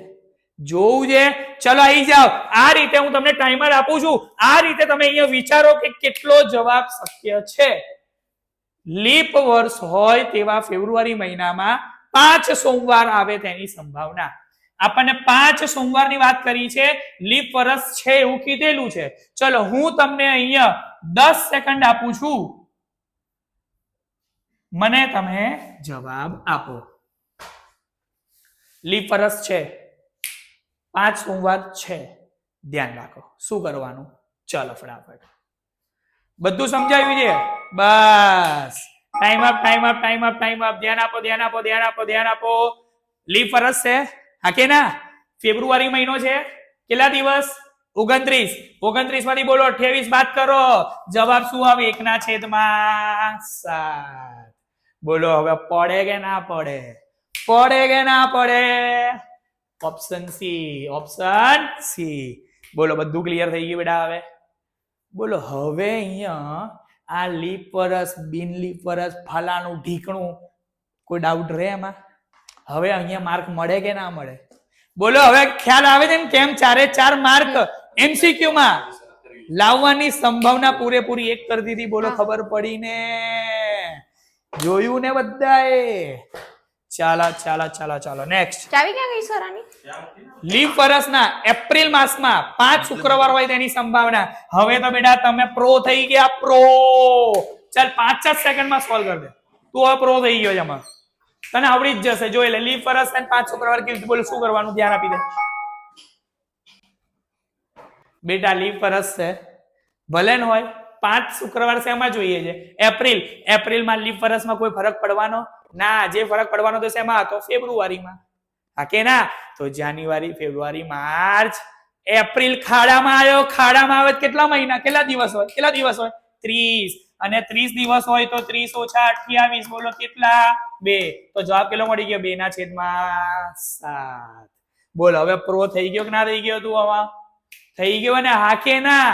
ચલો આવી જાઓ. આ રીતે હું તમને ટાઈમર આપું છું. આ રીતે તમે અહીંયા વિચારો કે કેટલો જવાબ શક્ય છે. લીપ વર્ષ હોય તેવા ફેબ્રુઆરી મહિનામાં 5 સોમવાર આવે તેની સંભાવના. આપણને 5 સોમવારની વાત કરી છે, લીપ વર્ષ છે એવું કીધેલું છે. ચલો હું તમને અહીંયા 10 સેકન્ડ આપું છું, મને તમે જવાબ આપો. લીપ વર્ષ છે, 5 સોમવાર છે, ધ્યાન રાખો શું કરવાનું. ચલો ફટાફટ, બધું સમજાવ્યું છે? બસ ટાઈમ અપ. ધ્યાન આપો. લીપ વર્ષ છે, હા કે ના? ફેબ્રુઆરી મહિનો છે, કેટલા દિવસ? 29 માંથી બોલો 28 બાદ કરો, જવાબ શું આવે? 1/7. બોલો હવે પડે કે ના પડે? Option C. બોલો, બધું ક્લિયર થઈ ગયું બેટા? હવે બોલો, હવે અહીંયા આ લીપ વર્ષ, બિન લીપ વર્ષ, ફલાણું ઢીકણું, કોઈ ડાઉટ રહે એમાં? હવે અહીંયા માર્ક મળે કે ના મળે? બોલો, હવે ખ્યાલ આવે છે ને કેમ 4/4 માર્ક MCQ માં લાવવાની સંભાવના પૂરેપૂરી 1 કરી દીધી. બોલો, ખબર પડી ને? જોયું ને બધાએ? ચાલો નેક્સ્ટ. ચાવી ક્યાં ગઈ સર આની? લીપ વર્ષના એપ્રિલ માસમાં 5 શુક્રવાર હોય તેની સંભાવના. હવે તો બેટા તમે પ્રો થઈ ગયા, પ્રો. ચાલ 5 જ સેકન્ડમાં સોલ્વ કરી દે. તું હવે પ્રો થઈ ગયો છે એમાં, તને આવડી જ જશે. જોઈ લે, લીપ વર્ષ અને 5 શુક્રવાર કીધું. બોલો શું કરવાનું? ધ્યાન આપી દે બેટા. લીપ વર્ષ છે, ભલે ન હોય, 5 શુક્રવાર શેમાં જોઈએ છે? એપ્રિલમાં. લીપ વર્ષમાં કોઈ ફરક પડવાનો ના. જે ફરક પડવાનો તો શેમાં હતો? ફેબ્રુઆરીમાં, હા કે ના? તો જાન્યુઆરી, ફેબ્રુઆરી, માર્ચ, એપ્રિલ ખાડામાં આવ્યો. ખાડામાં આવે કેટલા મહિના, કેટલા દિવસ હોય? 30. અને 30 દિવસ હોય તો 30 ઓછા 28, બોલો કેટલા? 2. તો જવાબ કેટલો મળી ગયો? 2/7. બોલો, હવે પ્રો થઈ ગયો કે ના થઈ ગયો? તું હવે થઈ ગયો ને, હા કે ના?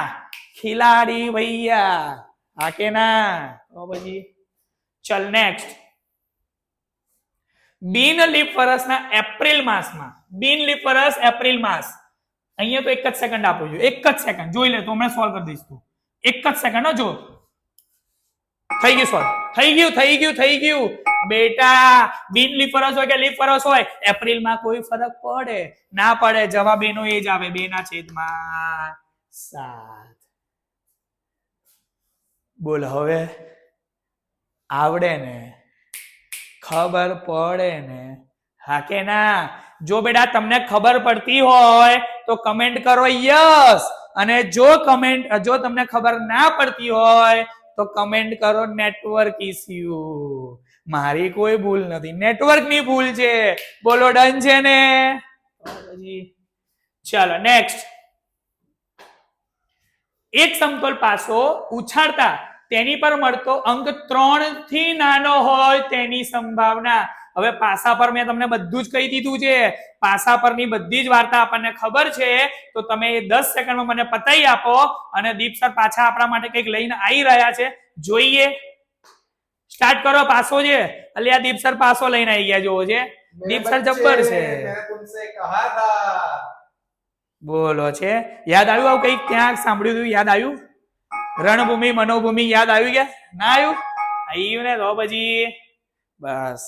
ખિલાડી ભૈયા, હા કે ના? તો પછી ચલ નેક્સ્ટ. બિન લીપ વર્ષના એપ્રિલ માસમાં, બિન લીપ વર્ષ એપ્રિલ માસ. અહીંયા તો 1 જ સેકન્ડ આપું છું, 1 જ સેકન્ડ જોઈ લે તો હમણાં સોલ્વ કરી દઈશ. તું 1 જ સેકન્ડ જો. થઈ ગયું સોલ્વ. થઈ ગયું બેટા. બિન લીફ વર્ષ હોય કે લીફ વર્ષ હોય, એપ્રિલમાં કોઈ ફરક પડે ના પડે? જવાબ એનો એ જ આવે, 2/7. બોલ હવે આવડે ને? ખબર પડે ને? હા કે ના? જો બેટા તમને ખબર પડતી હોય તો કમેન્ટ કરો યસ, અને જો તમને ખબર ના પડતી હોય તો કમેન્ટ કરો નેટવર્ક ઇસ્યુ. મારી કોઈ ભૂલ નથી, નેટવર્ક ની ભૂલ છે. બોલો ડન છે ને? ચાલો નેક્સ્ટ. એક સમતોલ પાસો ઉછાળતા તેની પર મળતો અંક 3 થી નાનો હોય તેની સંભાવના. હવે પાસા પર મેં તમને બધું જ કહી દીધું છે. પાસા પરની બધી જ વાર્તા આપણને ખબર છે, તો તમે એ 10 સેકન્ડમાં મને પતાઈ આપો, અને દીપ સર પાછા આપણા માટે કંઈક લઈને આવી રહ્યા છે, જોઈએ. સ્ટાર્ટ કરો. પાસો છે અલ્યા, દીપ સર પાસો લઈને આવી ગયા જોવો છે. દીપ સર જબ્બર છે. મેં તુમસે કહા થા. બોલો છે. યાદ આવ્યું? આવું કંઈક ક્યાંક સાંભળ્યું હતું? યાદ આવ્યું? રણભૂમિ મનોભૂમિ યાદ આવ્યું કે ના આવ્યું? આવ્યું ને? તો પછી બસ.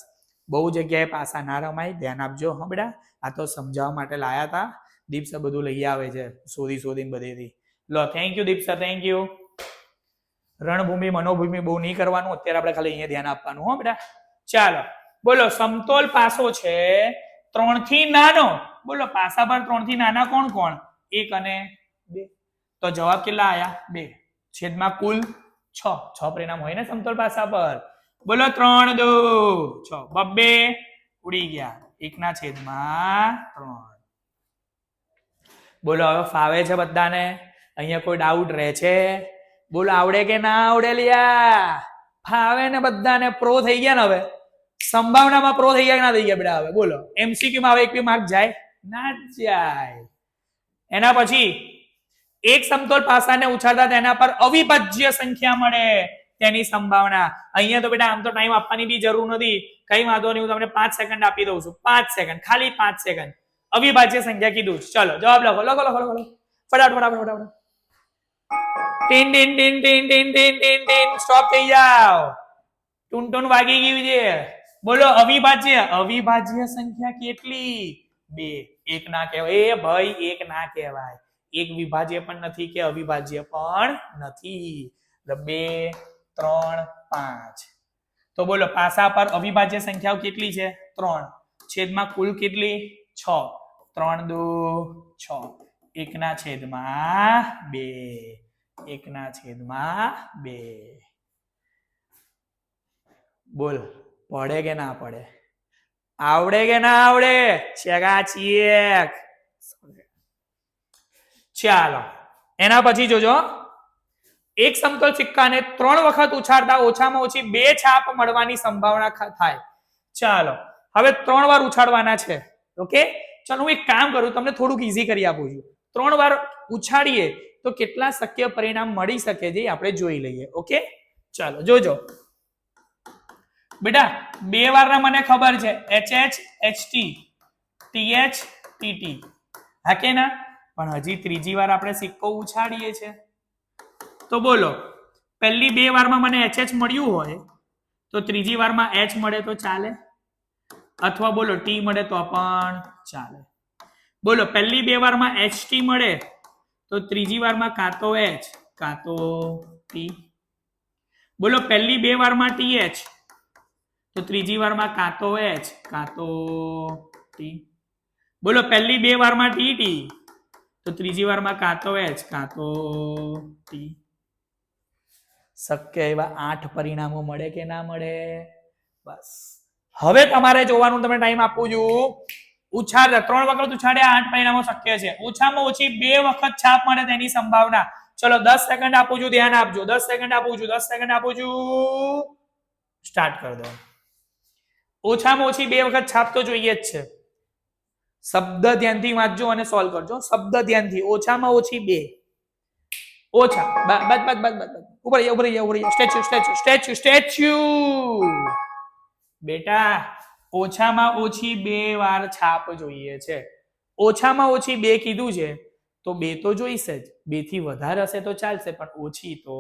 બહુ જગ્યાએ પાસા ના રમાય, ધ્યાન આપજો. હા બેટા, આ તો સમજાવવા માટે લાયા હતા. દીપ સર બધું લઈ આવે છે શોધીને બધેથી. લો, thank you Deep sir, thank you. રણભૂમિ મનોભૂમિ બહુ નહીં કરવાનું અત્યારે, આપણે ખાલી અહીંયા ધ્યાન આપવાનું. હો બેટા, ચાલો બોલો. સમતોલ પાસો છે 3 થી નાનો. બોલો પાસા પર 3 થી નાના કોણ કોણ? 1 અને 2. તો જવાબ કેટલા આયા? 2. છેદમાં કુલ 6 પરિણામ હોય ને સમતોલ પાસા પર. બોલો 3 2 6 બબ્બે ઉડી ગયા. 1/3. બોલો હવે ફાવે છે બધાને? અહીંયા કોઈ ડાઉટ રહે છે? બોલો આવડે કે ના આવડે? લ્યા ફાવે ને બધાને? પ્રો થઈ ગયા ને હવે? સંભાવનામાં પ્રો થઈ ગયા કે ના થઈ ગયા બેટા? હવે બોલો MCQ માં હવે 1 માર્ક જાય ના જાય? એના પછી એક સમતોલ પાસાને ઉછાળતા તેના પર અવિભાજ્ય સંખ્યા મળે તેની સંભાવના. અહીંયા તો બેટા આમ તો ટાઈમ આપવાની બી જરૂર નથી, કઈ વાંધો નહીં, હું તમને 5 સેકન્ડ આપી દઉં છું. 5 સેકન્ડ, ખાલી 5 સેકન્ડ. અવિભાજ્ય સંખ્યા કીધું. ચલો જવાબ લખો ફટાફટ. Tin tin tin tin tin tin tin tin. Stop થઈ જાવ. ટૂન વાગી ગયું છે. બોલો અવિભાજ્ય સંખ્યા કેટલી? 2. 1 ના કહેવાય એ ભાઈ, 1 ના કહેવાય. 1 વિભાજ્ય પણ નથી કે અવિભાજ્ય પણ નથી. 2 3 5. તો બોલો પાસા પર અવિભાજ્ય સંખ્યાઓ કેટલી છે? 3. છેદમાં કુલ કેટલી? 6. 3 2 6. 1/2. 1/2. બોલ પડે કે ના પડે? આવડે કે ના આવડે? ચેક. ચાલો એના પછી જોજો. એક સમતોલ સિક્કાને 3 વખત ઉછાળતા ઓછામાં ઓછી 2 છાપ મળવાની સંભાવના થાય. ચાલો હવે 3 વાર ઉછાળવાના છે. ઓકે, ચાલો હું એક કામ કરું, તમને થોડુંક ઈઝી કરી આપું છું. 3 વાર ઉછાળીએ તો કેટલા શક્ય પરિણામ મળી શકે છે આપણે જોઈ લઈએ. ઓકે, ચાલો જોજો બેટા. 2 વારના મને ખબર છે, HH HT TH TT, હા કે ના? પણ હજી ત્રીજી વાર આપણે સિક્કો ઉછાળીએ છે, તો બોલો પહેલી 2 વારમાં મને HH મળ્યું હોય તો ત્રીજી વારમાં H મળે તો ચાલે, અથવા બોલો T મળે તો પણ ચાલે. બોલો પહેલી 2 વારમાં HT મળે તો ત્રીજી વારમાં કાં તો H કાં તો T. બોલો પહેલી 2 વારમાં TH તો ત્રીજી વારમાં કાં તો H કાં તો T. બોલો પહેલી 2 વારમાં TT તો ત્રીજી વારમાં કાં તો H કાં તો T. શક્ય એવા 8 પરિણામો મળે કે ના મળે? બસ હવે તમારે જોવાનું, તમે ટાઈમ આપું છું. ઉછાળ 3 વખત ઉછાળ્યા 8 પરિણામો શક્ય છે. ઓછામાં ઓછી 2 વખત છાપ મળે તેની સંભાવના. ચલો 10 સેકન્ડ આપું છું, ધ્યાન આપજો. 10 સેકન્ડ આપું છું. સ્ટાર્ટ કરી દો. ઓછામાં ઓછી 2 વખત છાપ તો જોઈએ જ છે. શબ્દ ધ્યાનથી વાંચજો અને સોલ્વ કરજો. શબ્દ ધ્યાનથી. ઓછામાં ઓછી 2. ઓછા ઉપર સ્ટેચ્યુ. બેટા ઓછામાં ઓછી 2 વાર છાપ જોઈએ છે. ઓછામાં ઓછી 2 કીધું છે તો 2 તો જોઈશે જ. 2 થી વધારે હશે તો ચાલશે, પણ ઓછી તો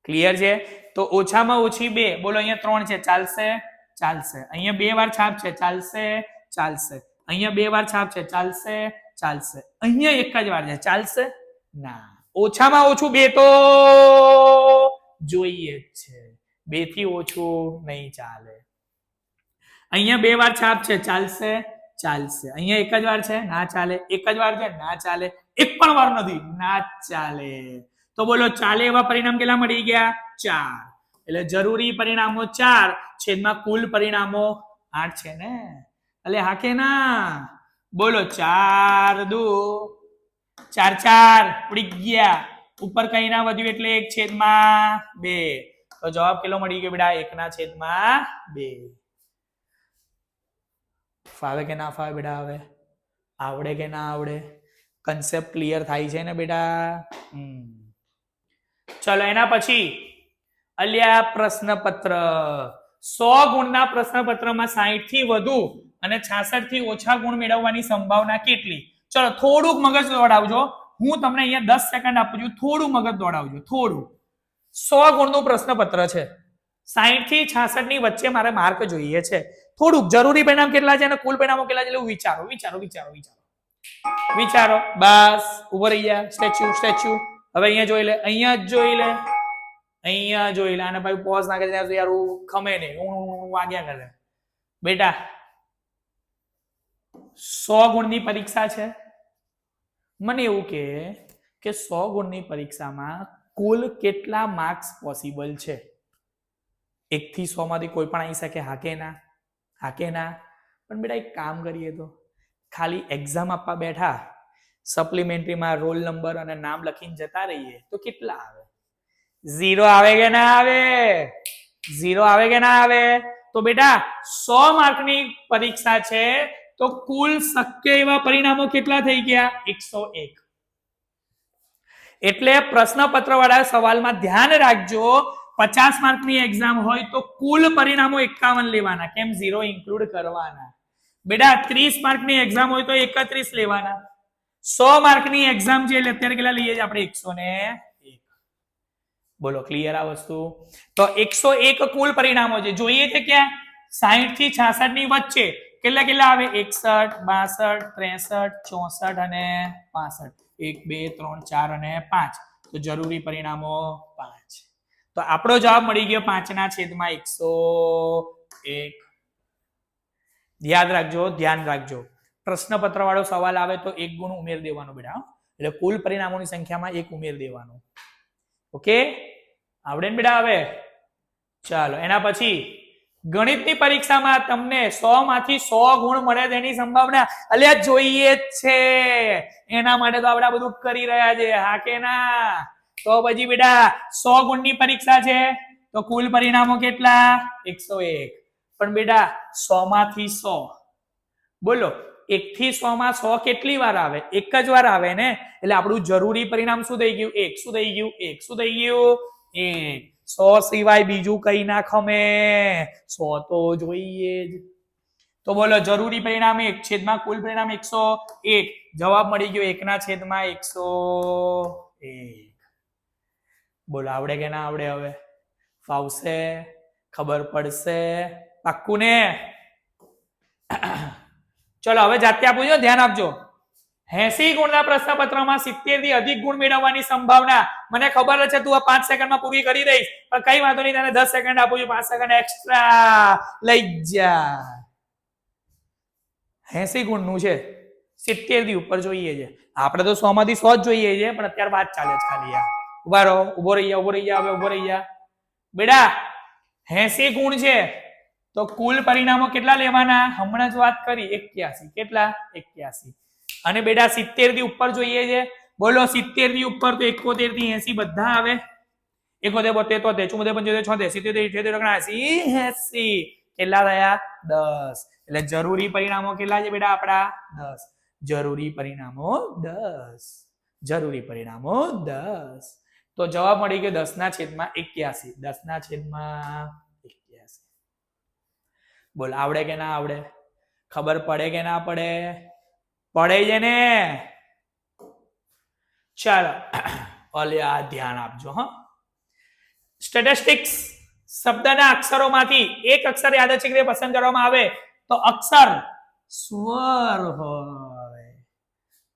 ક્લિયર છે? તો ઓછામાં ઓછી 2, બોલો અહીંયા 3 છે, ચાલશે? ચાલશે. અહીંયા 2 વાર છાપ છે, ચાલશે? ચાલશે. અહીંયા 2 વાર છાપ છે, ચાલશે? ચાલશે. અહીંયા એક જ વાર છે, ચાલશે? ના. ઓછામાં ઓછું 2 તો જોઈએ જ છે. 2 થી ઓછું નહીં ચાલે. અહીંયા 2 વાર છાપ છે, ચાલશે? ચાલશે. અહીંયા એક જ વાર છે, ના ચાલે. એક જ વાર છે, ના ચાલે. એક પણ વાર નથી, ના ચાલે. તો બોલો ચાલે એવા પરિણામ કેટલા મળી ગયા? 4. એટલે જરૂરી પરિણામો 4 છેદમાં કુલ પરિણામો 8 છે ને? એટલે હા કે ના? બોલો 4 દુ 4 4 ઉડી ગયા. ઉપર કઈ ના વધ્યું એટલે 1 છેદમાં 2. તો જવાબ કેટલો મળી ગયો બેટા? 1 ના છેદમાં 2. ફાવે કે ના ફાવે બેટા? હવે આવડે કે ના આવડે? કન્સેપ્ટ ક્લિયર થાય છે ને બેટા? ચલો એના પછી અલ્યા પ્રશ્નપત્ર 100 ગુણના પ્રશ્નપત્રમાં 60 થી વધુ અને 66 થી ઓછા ગુણ મેળવવાની સંભાવના કેટલી? ચલો થોડુંક મગજ દોડાવજો. હું તમને અહીંયા 10 સેકન્ડ આપું છું, થોડું મગજ દોડાવજો, થોડું. 100 ગુણનું પ્રશ્નપત્ર છે, 60 થી 66 ની વચ્ચે મારે માર્ક જોઈએ છે. થોડુંક જરૂરી પરિણામ કેટલા છે અને કુલ પરિણામો કેટલા છે એવું વિચારો વિચારો વિચારો વિચારો વિચારો. બસ ઉભો રહી જા. Statue statue. હવે અહીંયા જોઈ લે, અહીંયા જ જોઈ લે, અહીંયા જોઈ લે. અને ભાઈ પોઝ નાખે ત્યાં યાર ખમે નહીં, વાગ્યા કરે. બેટા 100 ગુણની પરીક્ષા છે. મને એવું કે 100 ગુણની પરીક્ષામાં કુલ કેટલા માર્ક્સ પોસિબલ છે? 1 થી 100 માંથી કોઈ પણ આવી શકે? હા કે ના? હા કે ના? પણ બેટા એક કામ કરીએ તો, ખાલી એક્ઝામ આપવા બેઠા સપ્લિમેન્ટરીમાં રોલ નંબર અને નામ લખીને જતા રહીએ તો કેટલા આવે? 0 આવે કે ના આવે? 0 આવે કે ના આવે? તો બેટા 100 માર્કની પરીક્ષા છે તો કુલ શક્ય એવા પરિણામો કેટલા થઈ ગયા? 101. એટલે પ્રશ્નપત્ર વાળા સવાલમાં ધ્યાન રાખજો, 50 માર્કની એક્ઝામ હોય તો કુલ પરિણામો 51 લેવાના. કેમ? 0 ઇન્ક્લુડ કરવાના. બેટા 30 માર્કની એક્ઝામ હોય તો 31 લેવાના. 100 માર્કની એક્ઝામ છે એટલે અત્યારે કેટલા લઈએ છીએ આપણે? 101. બોલો ક્લિયર આ વસ્તુ? તો 101 કુલ પરિણામો છે. જોઈએ છે ક્યાં? 60 થી 66 ની વચ્ચે કેટલા કેટલા આવે? 61, 62, 63, 64 અને 65. 1 2 3 4 અને 5. તો જરૂરી પરિણામો 5. તો આપણો જવાબ મળી ગયો 5 ના છેદમાં 101. યાદ રાખજો, ધ્યાન રાખજો. પ્રશ્નપત્ર વાળો સવાલ આવે તો 1 ગુણ ઉમેર દેવાનો બેટા. એટલે કુલ પરિણામોની સંખ્યામાં 1 ઉમેર દેવાનો. ઓકે? આવડે ને બેટા? હવે ચાલો એના પછી ગણિતની પરીક્ષામાં તમને 100 માંથી 100 ગુણ મળે તેની સંભાવના અલ્યા જોઈએ જ છે. એના માટે તો આપણે આ બધું કરી રહ્યા છે. હા કે ના? તો પછી બેટા 100 ગુણની પરીક્ષા છે તો કુલ પરિણામો કેટલા? 101. પણ બેટા 100 માંથી 100 બોલો 1 થી 100 માં 100 કેટલી વાર આવે? એક જ વાર આવે ને? એટલે આપણું જરૂરી પરિણામ શું થઈ ગયું? 1. શું થઈ ગયું? 1. શું થઈ ગયું? 1. 100 સિવાય બીજું કઈ ના ખમે, 100 તો જોઈએ જ. તો બોલો જરૂરી પરિણામ 1 છેદમાં કુલ પરિણામ 101. જવાબ મળી ગયો 1 ના છેદમાં 101. બોલો આવડે કે ના આવડે? હવે ફાવશે? ખબર પડશે? પાક્કું ને? ચલો હવે જાતે આપું છો, ધ્યાન આપજો. 80 ગુણના પ્રશ્નપત્રમાં 70 થી અધિક ગુણ મેળવવાની સંભાવના મને ખબર છે તું આ 5 સેકન્ડમાં પૂરી કરી દઈશ, પણ કઈ વાંધો નહીં, તને 10 સેકન્ડ આપું છું, 5 સેકન્ડ એક્સ્ટ્રા લઈ જા. 80 ગુણનું છે, 70 થી ઉપર જોઈએ છે. આપણે તો 100 માંથી 100 જ જોઈએ છે, પણ અત્યારે વાત ચાલે છે ખાલી. ઉભા રહો, ઉભો રહી જા, ઉભો રહી જા, હવે ઉભો રહી જા બેટા. 80 ગુણ છે તો કુલ પરિણામો કેટલા લેવાના? હમણાં જ વાત કરી 81. કેટલા? 81. અને બેટા 70 થી ઉપર જોઈએ છે. બોલો 70 થી ઉપર તો 71 થી 80 બધા આવે. 71 72 73 75 76 77 78 80. કેટલા થયા? 10. એટલે જરૂરી પરિણામો કેટલા છે બેટા આપડા? 10. જરૂરી પરિણામો 10. જરૂરી પરિણામો 10. તો જવાબ મળી ગયો 10 ના છેદમાં 81. 10 ના છેદમાં 81. બોલ આવડે કે ના આવડે? ખબર પડે કે ના પડે? પડે છે ને? ચાલો અલ્યા ધ્યાન આપજો. હા, સ્ટેટિસ્ટિક્સ શબ્દના અક્ષરોમાંથી એક અક્ષર યાદચ્છિક રીતે પસંદ કરવામાં આવે તો અક્ષર સ્વર હોય.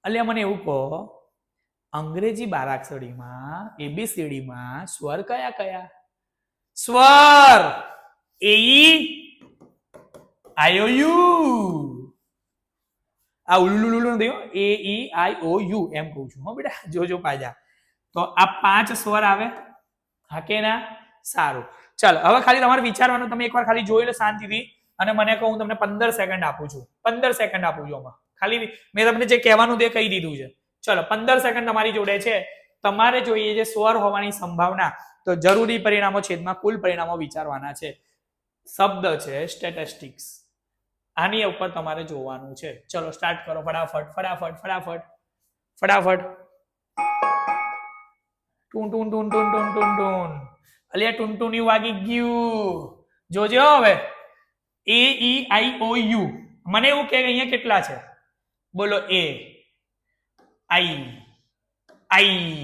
અલ્યા મને એવું કહો, અંગ્રેજી બારાક્ષરીમાં એબીસીડીમાં સ્વર કયા કયા? સ્વર એ આઈ ઓ યુ. આ ઉલ્લુલુલુ નથી, એ ઈ આઈ ઓ યુ એમ કહું છું હો બેટા, જોજો પાજા. તો આ 5 સ્વર આવે, હા કે ના? સારું, ચાલો હવે ખાલી તમારે વિચારવાનું, તમે એકવાર ખાલી જોઈ લો શાંતિથી અને મને કહું, હું તમને 15 સેકન્ડ આપું છું. 15 સેકન્ડ આપું છું આમાં. ખાલી મેં તમને જે કહેવાનું તે કહી દીધું છે. ચલો 15 સેકન્ડ તમારી જોડે છે. તમારે જોઈએ છે સ્વર હોવાની સંભાવના, તો જરૂરી પરિણામો છેદમાં કુલ પરિણામો વિચારવાના છે. શબ્દ છે સ્ટેટિસ્ટિક્સ, આની ઉપર તમારે જોવાનું છે. ચલો સ્ટાર્ટ કરો ફટાફટ ફટાફટ ફટાફટ ફટાફટ. ટૂન ટૂન ટૂન ટૂન ટૂન ટૂન ટૂન. અલ્યા ટૂનટૂન્યું વાગી ગયું. જોજો હવે, એ ઈ આઈ ઓ યુ. મને એવું કે અહીંયા કેટલા છે? બોલો. એ આઈ.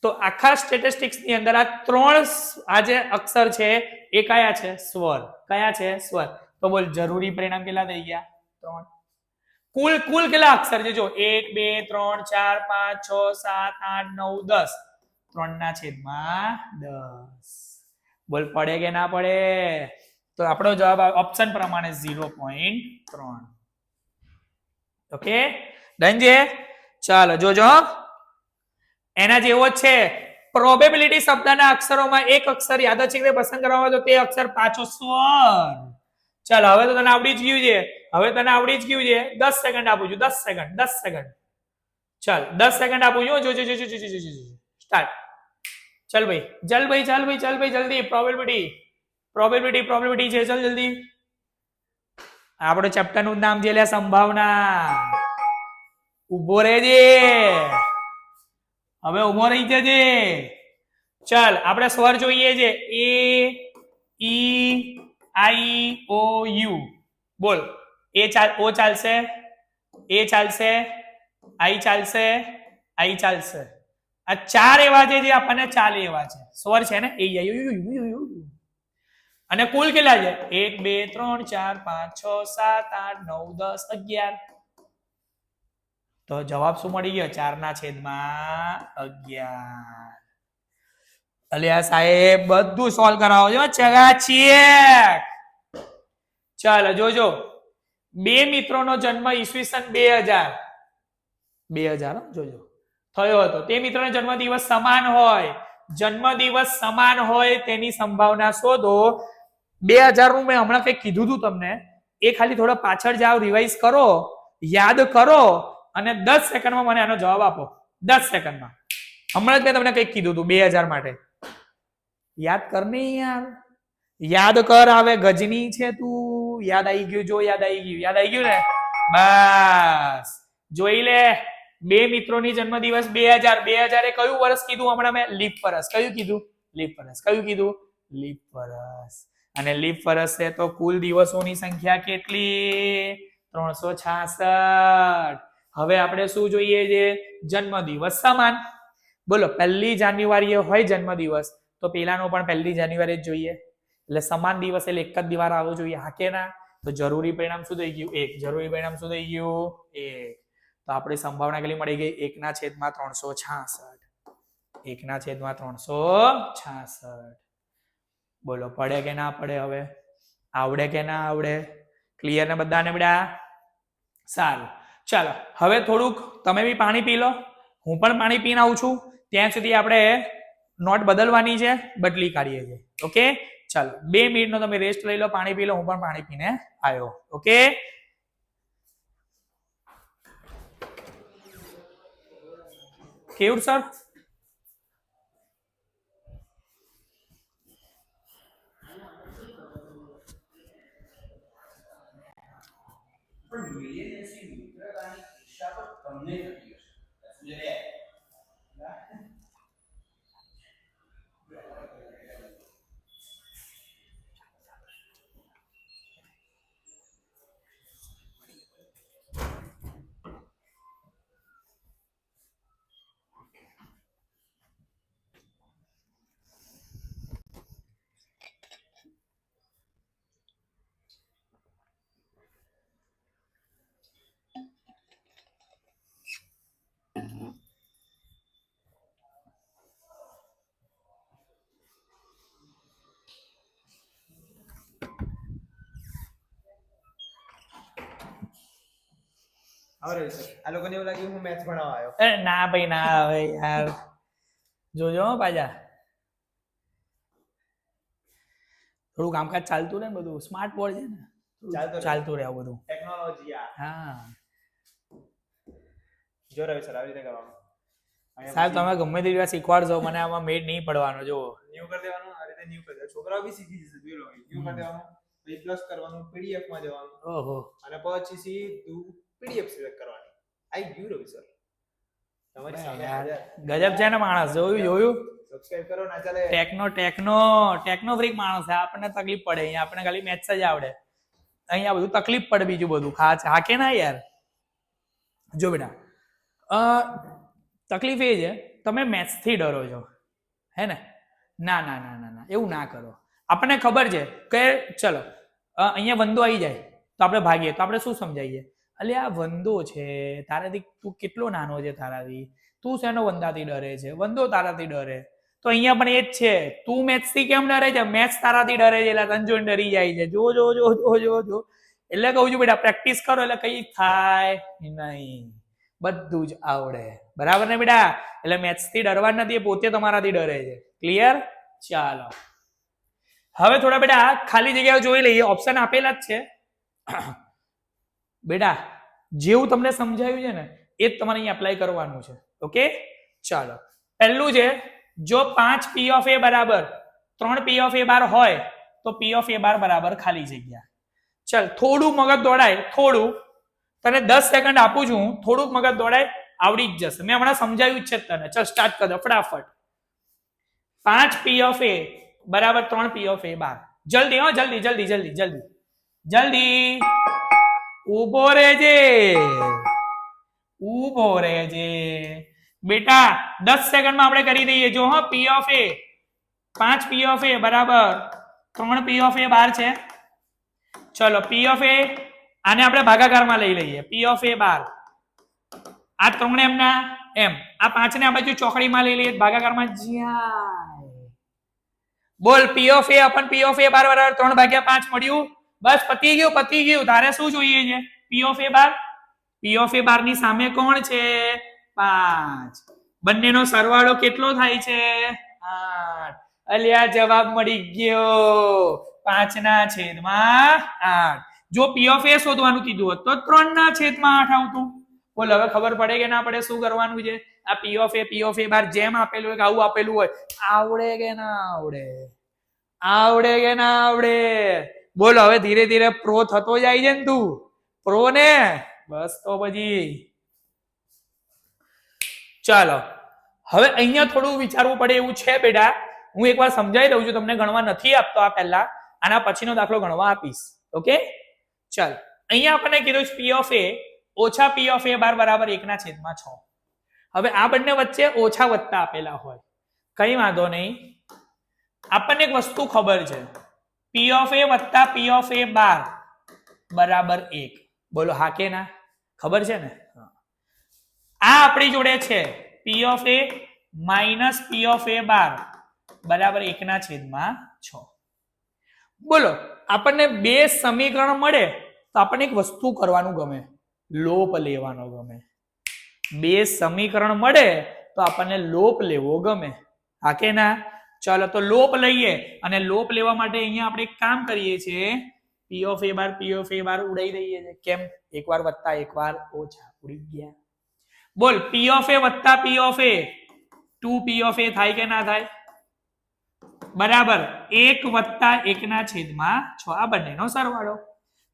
તો આખા સ્ટેટિસ્ટિક્સ ની અંદર આ 3 આ જે અક્ષર છે એ કયા છે? સ્વર. કયા છે? સ્વર. તો બોલ જરૂરી પરિણામ કેટલા થઈ ગયા? 3. કુલ કેટલા અક્ષર છે? જો 1 2 3 4 5 6 7 8 9 10. 3 ના છેદમાં 10. બોલ પડે કે ના પડે? તો આપણો જવાબ ઓપ્શન પ્રમાણે 0.3. ઓકે ડન છે? ચાલો જોજો, એના જેવો જ છે. પ્રોબેબિલિટી શબ્દના અક્ષરોમાં એક અક્ષર યાદચ્છિક રીતે પસંદ કરવામાં આવે તો તે અક્ષર પાછો સ્વર. ચાલો હવે તો તને આવડી જ ગયું છે. હવે તને આવડી જ ગયું છે. 10 સેકન્ડ આપું છું. 10 સેકન્ડ 10 સેકન્ડ. ચાલ 10 સેકન્ડ આપું છું. જો સ્ટાર્ટ. ચાલ ભાઈ જલ્દી. પ્રોબેબિલિટી છે. ચાલ જલ્દી. આપણો ચેપ્ટર નું નામ છે સંભાવના. ઉભો રહેજે, હવે ઉભો રહી જજે. ચાલ આપણે સ્વર જોઈએ છે. એ ઈ આઈ ઓ યુ. બોલ. ઓ ચાલશે, એ ચાલશે, આઈ ચાલશે, આઈ ચાલશે. આ 4 એવા છે જે આપણને ચાલે એવા છે સ્વર છે ને. એ યુ. અને કુલ કેટલા છે? 1 2 3 4 5 6 7 8 9 10 11. તો જવાબ શું મળી ગયો? 4 ના છેદમાં 11. અલ્યા સાહેબ બધું સોલ્વ કરાવો છો. ચકાચક. ચાલો જોજો, 2 મિત્રોનો જન્મ ઈસવીસન 2000 જોજો થયો હતો. તે મિત્રોનો જન્મદિવસ સમાન હોય તેની સંભાવના શોધો. 2000 નું મેં હમણાં કંઈક કીધું હતું તમને, એ ખાલી થોડા પાછળ જાઓ, રિવાઇઝ કરો, યાદ કરો અને 10 સેકન્ડમાં મને આનો જવાબ આપો. 10 સેકન્ડમાં. હમણાં જ મેં તમને કંઈક કીધું હતું 2000 માટે. યાદ કર ને યાર, યાદ કર. આવે ગજની છે તું. યાદ આવી ગયું? જો યાદ આવી ગયું ને? બસ જોઈ લે. 2 મિત્રોની જન્મદિવસ 2000 એ કયું વર્ષ કીધું હમણાં મેં? લીપ વર્ષ. કયું કીધું? લીપ વર્ષ. કયું કીધું? લીપ વર્ષ. અને લીપ વર્ષ છે તો કુલ દિવસોની સંખ્યા કેટલી? 366. હવે આપણે શું જોઈએ છે? જન્મદિવસ સમાન. બોલો 1 જાન્યુઆરીએ હોય જન્મદિવસ તો પેલાનો પણ 1 જાન્યુઆરી જ જોઈએ. એટલે સમાન દિવસ એટલે એક જ દિવસ આવવો જોઈએ, હા કે ના? તો જરૂરી પરિણામ શું થઈ ગયું? 1. જરૂરી પરિણામ શું થઈ ગયું? 1. તો આપણી સંભાવના કેટલી મળી ગઈ? 1 ના છેદમાં 366. 1 ના છેદમાં 366. બોલો પડે કે ના પડે? હવે આવડે કે ના આવડે? ક્લિયર ને બધાને બેટા? સારું, ચાલો હવે થોડુંક તમે બી પાણી પી લો, હું પણ પાણી પીને આવું છું. ત્યાં સુધી આપણે નોટ બદલવાની છે, બદલી કાઢીએ છીએ. ઓકે ચાલો 2 મિનિટનો તમે રેસ્ટ લઈ લો, પાણી પી લો, હું પણ પાણી પીને આવ્યો. ઓકે કેવું સર? પણ મિલિયનસી મિત્રતાની ઈચ્છા તો તમને થતી હશે. આવરે સર આ લોકોને એવું લાગ્યું હું મેથ્સ ભણાવવા આવ્યો. અરે ના ભાઈ ના હવે યાર જોજો હો પાછા થોડું કામકાજ ચાલતું રહે ને બધું સ્માર્ટ બોર્ડ છે ને ચાલતું રહે આવું બધું ટેકનોલોજી આ હા જો રવિ સર આવી રીતે કરવાનું. સાહેબ તમે ગમે તે રીતે શીખવાડશો મને આમાં મેડ નહીં પડવાનો જો ન્યુ કરી દેવાનું આ રીતે ન્યુ કરી દેવાનું. છોકરાઓ બી શીખી જશે જોઈ લો. ન્યુ કરી દેવાનું પછી પ્લસ કરવાનું પીડીએફ માં જવાનું ઓહો અને પછી સીધું પીડીએફ સિલેક્ટ કરવાની. આઈ ગયું રવિ સર તમારી સામે યાર હાજર. ગજબ છે ને માણસ જોયું સબસ્ક્રાઇબ કરો ના ચાલે. ટેકનો ફ્રીક માણસ છે આપણને તકલીફ પડે અહીંયા આપણને ખાલી મેથ્સ જ આવડે અહીંયા બધું તકલીફ પડે બીજું બધું હા કે ના યાર જો બેટા તકલીફ એ છે તમે મેથ્સ થી ડરો છો હે ને ના ના ના ના ના એવું ના કરો આપણને ખબર છે કે ચલો અહીંયા વંદો આવી જાય તો આપણે ભાગીએ તો આપણે શું સમજાવીએ અલે આ વંદો છે તારાથી તું કેટલો નાનો છે તારાથી તું શેનો વંદાથી ડરે છે વંદો તારાથી ડરે તો અહીંયા પણ એ જ છે તું મેથ્સ થી કેમ ડરે છે મેથ્સ તારાથી ડરે છે એટલે તને જોઈને ડરી જાય છે જો જો જો જો જો જો એટલે કહું છું બેટા પ્રેક્ટિસ કરો એટલે કઈ થાય નહીં બધું જ આવડે બરાબર ને બેટા એટલે મેથ્સ થી ડરવા નથી એ પોતે તમારાથી ડરે છે ક્લિયર ચાલો હવે થોડા બેટા ખાલી જગ્યાઓ જોઈ લઈએ ઓપ્શન આપેલા જ છે બેટા જેવું તમને સમજાયું છે ને એ જ તમારે અહીંયા એપ્લાય કરવાનું છે ઓકે ચાલો પહેલું છે જો 5 P of A બરાબર 3 P of A બાર હોય તો P of A બાર બરાબર ખાલી જગ્યા ચાલ થોડું મગજ દોડાય થોડું તને 10 સેકન્ડ આપું છું થોડુંક મગજ દોડાય આવડી જ જશે મેં હમણાં સમજાવ્યું જ છે તને ચાલ સ્ટાર્ટ કર દો ફટાફટ 5 P of A બરાબર 3 P of A બાર જલ્દી હો જલ્દી જલ્દી જલ્દી જલ્દી જલ્દી ઊભો રહેજે બેટા 10 સેકન્ડમાં આપણે કરી દઈએ જો હો P of A 5 P of A બરાબર 3 P of A બાર છે ચલો P of A આને આપણે ભાગાકારમાં લઈ લઈએ P of A બાર આ ત્રણ એમના એમ આ 5 ને આ બાજુ ચોકડીમાં લઈ લઈએ ભાગાકારમાં જાય બોલ P of A upon P of A બાર બરાબર 3/5 મળ્યું બસ પતી ગયું તારે શું જોઈએ છે P of A bar P of A બાર ની સામે કોણ છે 5 બંનેનો સરવાળો કેટલો થાય છે 8 અલ્યા જવાબ મળી ગયો 5 ના છેદમાં 8 જો P of A શોધવાનું કીધું હોત તો 3 ના છેદમાં 8 આવતું બોલ હવે ખબર પડે કે ના પડે શું કરવાનું છે આ P of A બાર જેમ આપેલું હોય કે આવું આપેલું હોય આવડે કે ના આવડે બોલ હવે ધીરે ધીરે પ્રો થતો જાય છે ને તું પ્રો ને બસ તો પછી ચાલો હવે અહીંયા થોડું વિચારવું પડે એવું છે બેટા હું એકવાર સમજાવી દઉં છું તમને ગણવા નથી આપતો આ પહેલા આના પછીનો દાખલો ગણવા આપીશ ઓકે ચાલ અહીંયા આપણને કીધું P of A ઓછા P of A બાર બરાબર 1/6 હવે આ બંને વચ્ચે ઓછા વત્તા આપેલા હોય કઈ વાંધો નહીં આપણને એક વસ્તુ ખબર છે P of A વત્તા P of A બાર બરાબર 1 બોલો હા કે ના ખબર છે ને આ આપણી જોડે છે P of A minus P of A બાર બરાબર 1/6 બોલો આપણને બે સમીકરણ મળે તો આપણને એક વસ્તુ કરવાનું ગમે લોપ લેવાનો ગમે બે સમીકરણ મળે તો આપણને લોપ લેવો ગમે હા કે ના ચાલો તો લોપ લઈએ અને લોપ લેવા માટે અહીંયા આપણે એક કામ કરીએ છીએ P of A બાર ઉડાઈ દઈએ છે કેમ એકવાર વત્તા એકવાર ઓછા ઉડી ગયા બોલ P of A વત્તા P of A 2 P of A થાય કે ના થાય બરાબર 1 વત્તા 1/6 આ બંનેનો સરવાળો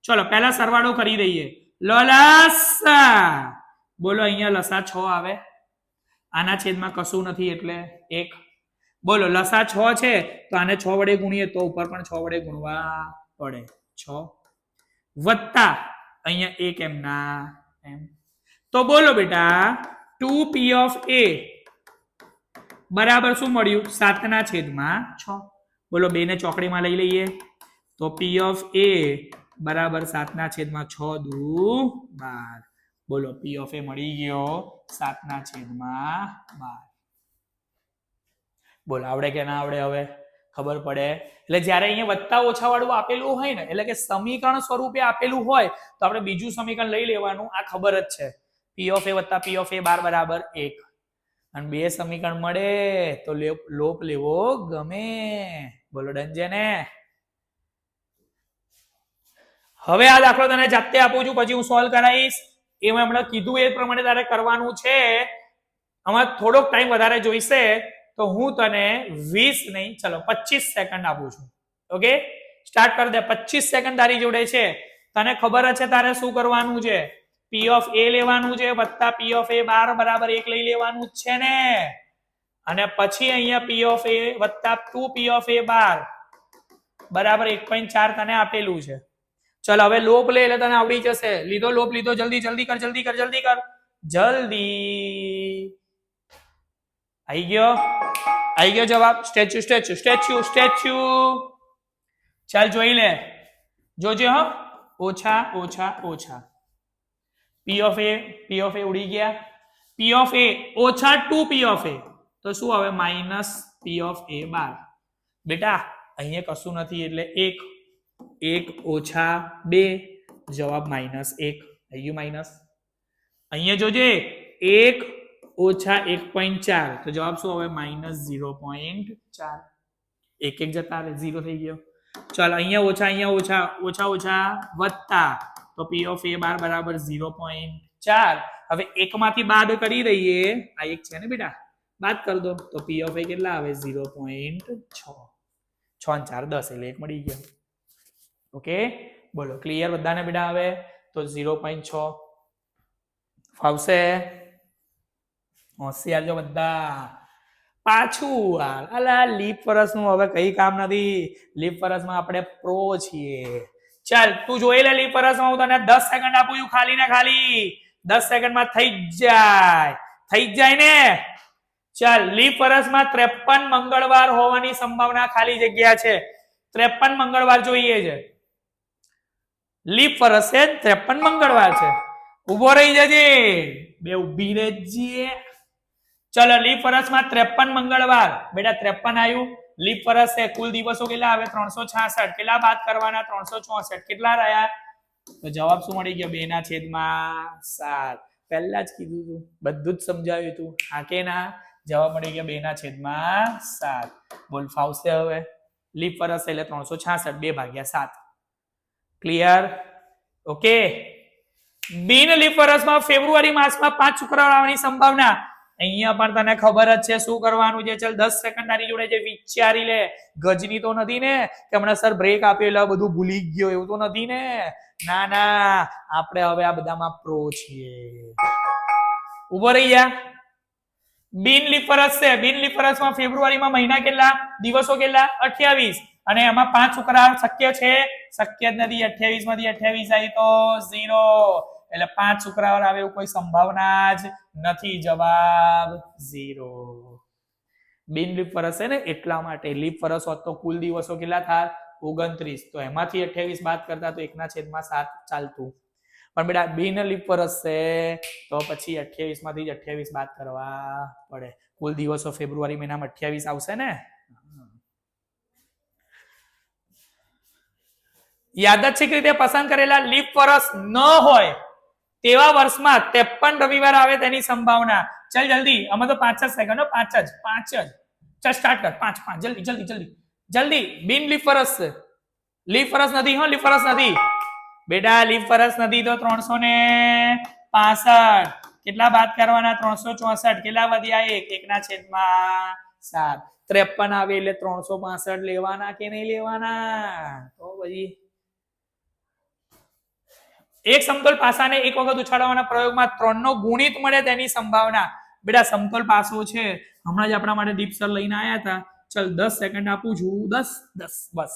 ચલો પહેલા સરવાળો કરી દઈએ લસા બોલો અહીંયા લસા 6 આવે આના છેદમાં કશું નથી એટલે 1 બોલો લસા 6 છે તો આને 6 વડે ગુણીએ તો ઉપર પણ 6 વડે ગુણવા પડે 6 વત્તા અહીંયા 1 એમના એમ તો બોલો બેટા 2 P of A બરાબર શું મળ્યું 7/6 બોલો 2 ને ચોકડીમાં લઈ લઈએ તો P of A બરાબર 7/6 દુ 12 બોલો P of A મળી ગયો 7/12 બોલ આવડે કે ના આવડે હવે ખબર પડે. એટલે જ્યારે અહીંયા વત્તા ઓછા વાળું આપેલું હોય ને, એટલે કે સમીકરણ સ્વરૂપે આપેલું હોય તો આપણે બીજું સમીકરણ લઈ લેવાનું. આ ખબર જ છે, પી ઓફ એ વત્તા પી ઓફ એ બાર બરાબર 1. અને બે સમીકરણ મળે તો લોપ લેવો ગમે. બોલો ડન છે ને? હવે આ દાખલો તને જાતે આપું છું, પછી હું સોલ્વ કરાવીશ. એ મેં હમણાં કીધું એ પ્રમાણે તારે કરવાનું છે. આમાં થોડોક ટાઈમ વધારે જોઈશે તો હું તને 20 નહીં, ચલો 25 સેકન્ડ આપું છું. ઓકે, સ્ટાર્ટ કરી દે. 25 સેકન્ડ તારી જોડે છે. તને ખબર જ છે તારે શું કરવાનું છે. પી ઓફ એ લેવાનું છે વત્તા પી ઓફ એ બાર બરાબર 1 લઈ લેવાનું જ છે ને. અને પછી અહીંયા પી ઓફ એ વત્તા 2 પી ઓફ એ બાર બરાબર 1.4 તને આપેલું છે. ચલ હવે લોપ લે એટલે તને આવડી જશે. લીધો લોપ લીધો, જલ્દી જલ્દી કર, જલ્દી કર, જલ્દી કર, જલ્દી. આવી ગયો જવાબ. Statue statue statue statue. ચાલ જોઈ લે, જોજે હો. ઓછા ઓછા ઓછા પી ઓફ એ ઉડી ગયા. પી ઓફ એ ઓછા 2 પી ઓફ એ તો શું આવે? માઇનસ પી ઓફ એ બાર. બેટા અહીંયા કશું નથી એટલે 1 ઓછા 2 જવાબ -1 થઈ ગયું માઇનસ. અહીંયા જોજે 1 ઓછા 1.4 તો જવાબ શું આવે? -0.4. એક જતા રહે, 0 થઈ ગયો. ચાલ અહીંયા ઓછા ઓછા વત્તા તો પી ઓફ એ બાર બરાબર 0.4. હવે એક માંથી બાદ કરી દઈએ. આ એક છે ને બેટા, બાદ કરી દો તો પી ઓફ એ કેટલા આવે? 0.6. 6 4 10 એટલે 1 મળી ગયો. ઓકે, બોલો ક્લિયર બધાને બેટા? હવે તો 0.6 ફાવશે? હોશિયાર જો બધા. પાછું અલા લીપ વર્ષનું હવે કઈ કામ નથી. લીપ વર્ષમાં આપણે પ્રો છીએ. ચાલ તું જોઈ લે. લીપ વર્ષમાં હું તને 10 સેકન્ડ આપું છું, ખાલી ને ખાલી 10 સેકન્ડમાં થઈ જ જાય ને. ચાલ લીપ વર્ષમાં 53 મંગળવાર હોવાની સંભાવના ખાલી જગ્યા છે. 53 મંગળવાર જોઈએ છે. લીપ વર્ષ છે 53 મંગળવાર છે. ઉભો રહી જજે, બે ઉભી રહેજે. ચલો લીપ વર્ષમાં 53 મંગળવાર. બેટા 53 આવ્યું. લીપ વર્ષ છે, કુલ દિવસો કેટલા આવે? 366. કેટલા બાદ કરવાના? 364. કેટલા રહ્યા? તો જવાબ શું મળી ગયો? 2/7. પહેલા જ કીધું તું, બધું જ સમજાવ્યું તું. હા કે ના? જવાબ મળી ગયો 2/7. બોલ ફાવશે હવે? લીપ વર્ષ એટલે 366, 2/7. ક્લિયર? ઓકે. બિન લીપ વર્ષમાં ફેબ્રુઆરી માસમાં 5 શુક્રવાર આવવાની સંભાવના. અહીંયા પણ તને ખબર જ છે શું કરવાનું છે. ચલ 10 સેકન્ડ તારી જોડે છે, વિચારી લે. ગજની તો નથી ને કે હમણાં સર બ્રેક આપેલા બધું ભૂલી ગયો, એવું તો નથી ને? ના ના, આપણે હવે આ બધામાં પ્રો છીએ. ઉભો રહી જા. બિન લીપ વર્ષ છે. બિન લીપ વર્ષમાં ફેબ્રુઆરીમાં મહિના કેટલા? દિવસો કેટલા? 28. અને એમાં 5 શુક્રવાર શક્ય છે? શક્ય જ નથી. 28 માંથી 28 આવી તો 0. એટલે 5 શુક્રવાર આવે એવું કોઈ સંભાવના જ નથી. જવાબ 0. બિન લીપ વર્ષ છે ને એટલા માટે. લીપ વર્ષ હોત તો કુલ દિવસો કેટલા થાય? 29. તો એમાંથી 28 બાદ કરતા તો 1/7 ચાલતું. પણ બેટા બિન લીપ વર્ષ છે તો પછી 28 માંથી જ 28 બાદ કરવા પડે. કુલ દિવસો ફેબ્રુઆરી મહિનામાં 28 આવશે ને. યાદચ્છિક રીતે પસંદ કરેલા લીપ વર્ષ ન હોય તેવા વર્ષમાં 53 રવિવાર આવે તેની સંભાવના. ચલ જલ્દી, આમાં તો 5 જ સેકન્ડ, 5 જ. ચલ સ્ટાર્ટ કર. 5 જલ્દી જલ્દી જલ્દી જલ્દી. બિન લીપ વર્ષ છે. લીપ વર્ષ નથી. હો લીપ વર્ષ નથી બેટા. લીપ વર્ષ નથી તો 365. કેટલા બાદ કરવાના? 364. કેટલા વધ્યા? 1/7. 53 આવે એટલે 365 લેવાના કે નહીં લેવાના? તો પછી એક સમતોલ પાસાને એક વખત ઉછાળવાના પ્રયોગમાં 3 નો ગુણિત મળે તેની સંભાવના. બેટા સમતોલ પાસો છે, હમણાં જ આપણા માટે દીપ સર લઈને આવ્યા હતા. ચલ 10 સેકન્ડ આપું છું. 10 બસ.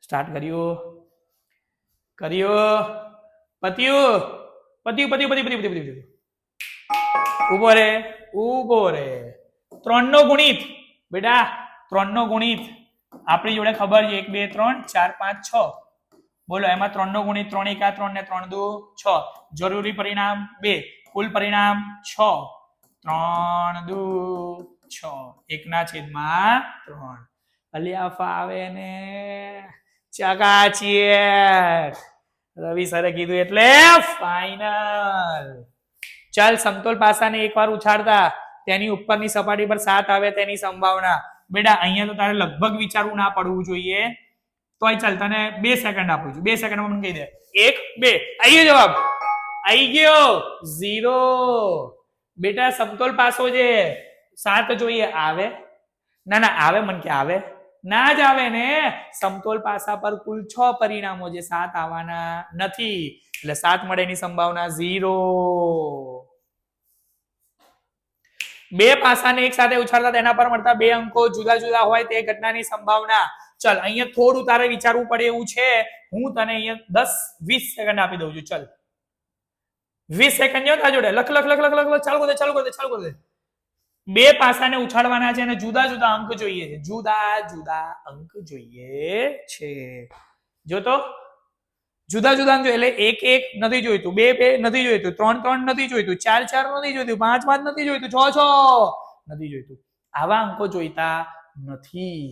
સ્ટાર્ટ કર્યું. પત્યું. ઉભો રે. 3 નો ગુણિત. બેટા 3 નો ગુણિત આપણી જોડે ખબર છે. 1 2 3 4 5 6. બોલો એમાં 3 નો ગુણિત 3 1 3 ને 3 2 6. જરૂરી પરિણામ 2. કુલ પરિણામ 6. 3 2 6 1/3 અલ્યા ફાવે ને ચકાચીએ રવિ સરે કીધું એટલે ફાઇનલ. ચાલ સમતોલ પાસાને એકવાર ઉછાળતા તેની ઉપરની સપાટી પર 7 આવે તેની સંભાવના. બેટા અહીંયા તો તારે લગભગ વિચારવું ના પડવું જોઈએ, તોય ચાલ તને 2 સેકન્ડ આપું છું. 2 સેકન્ડમાં મને કહી દે 1 2 આઈ ગયો જવાબ, આઈ ગયો 0. બેટા સમતોલ પાસો છે 7 જોઈએ, આવે ના ના આવે, મને કે આવે ના જ આવે ને. સમતોલ પાસા પર કુલ 6 પરિણામો છે, 7 આવવાના નથી, એટલે 7 મળે એની સંભાવના 0. 2 પાસાને એક સાથે ઉછાળતા તેના પર મળતા 2 અંકો જુદા જુદા હોય તે ઘટનાની સંભાવના. ચલ અહીંયા થોડું તારે વિચારવું પડે એવું છે, હું તને અહીંયા 10-20 સેકન્ડ આપી દઉં છું. ચલ 20 સેકન્ડ જો તારા જોડે, લખ લખ લખ લખ લખ ચાલુ કર દે. 2 પાસાને ઉછાળવાના છે અને જુદા જુદા અંક જોઈએ છે, જુદા જુદા અંક જોઈએ છે. જો તો જુદા જુદા અંક જોઈએ એટલે 1 1 નથી જોઈતું, 2 2 નથી જોઈતું, 3 3 નથી જોઈતું, 4 4 નથી જોઈતું, 5 5 નથી જોઈતું, 6 6 નથી જોઈતું. આવા અંકો જોઈતા નથી.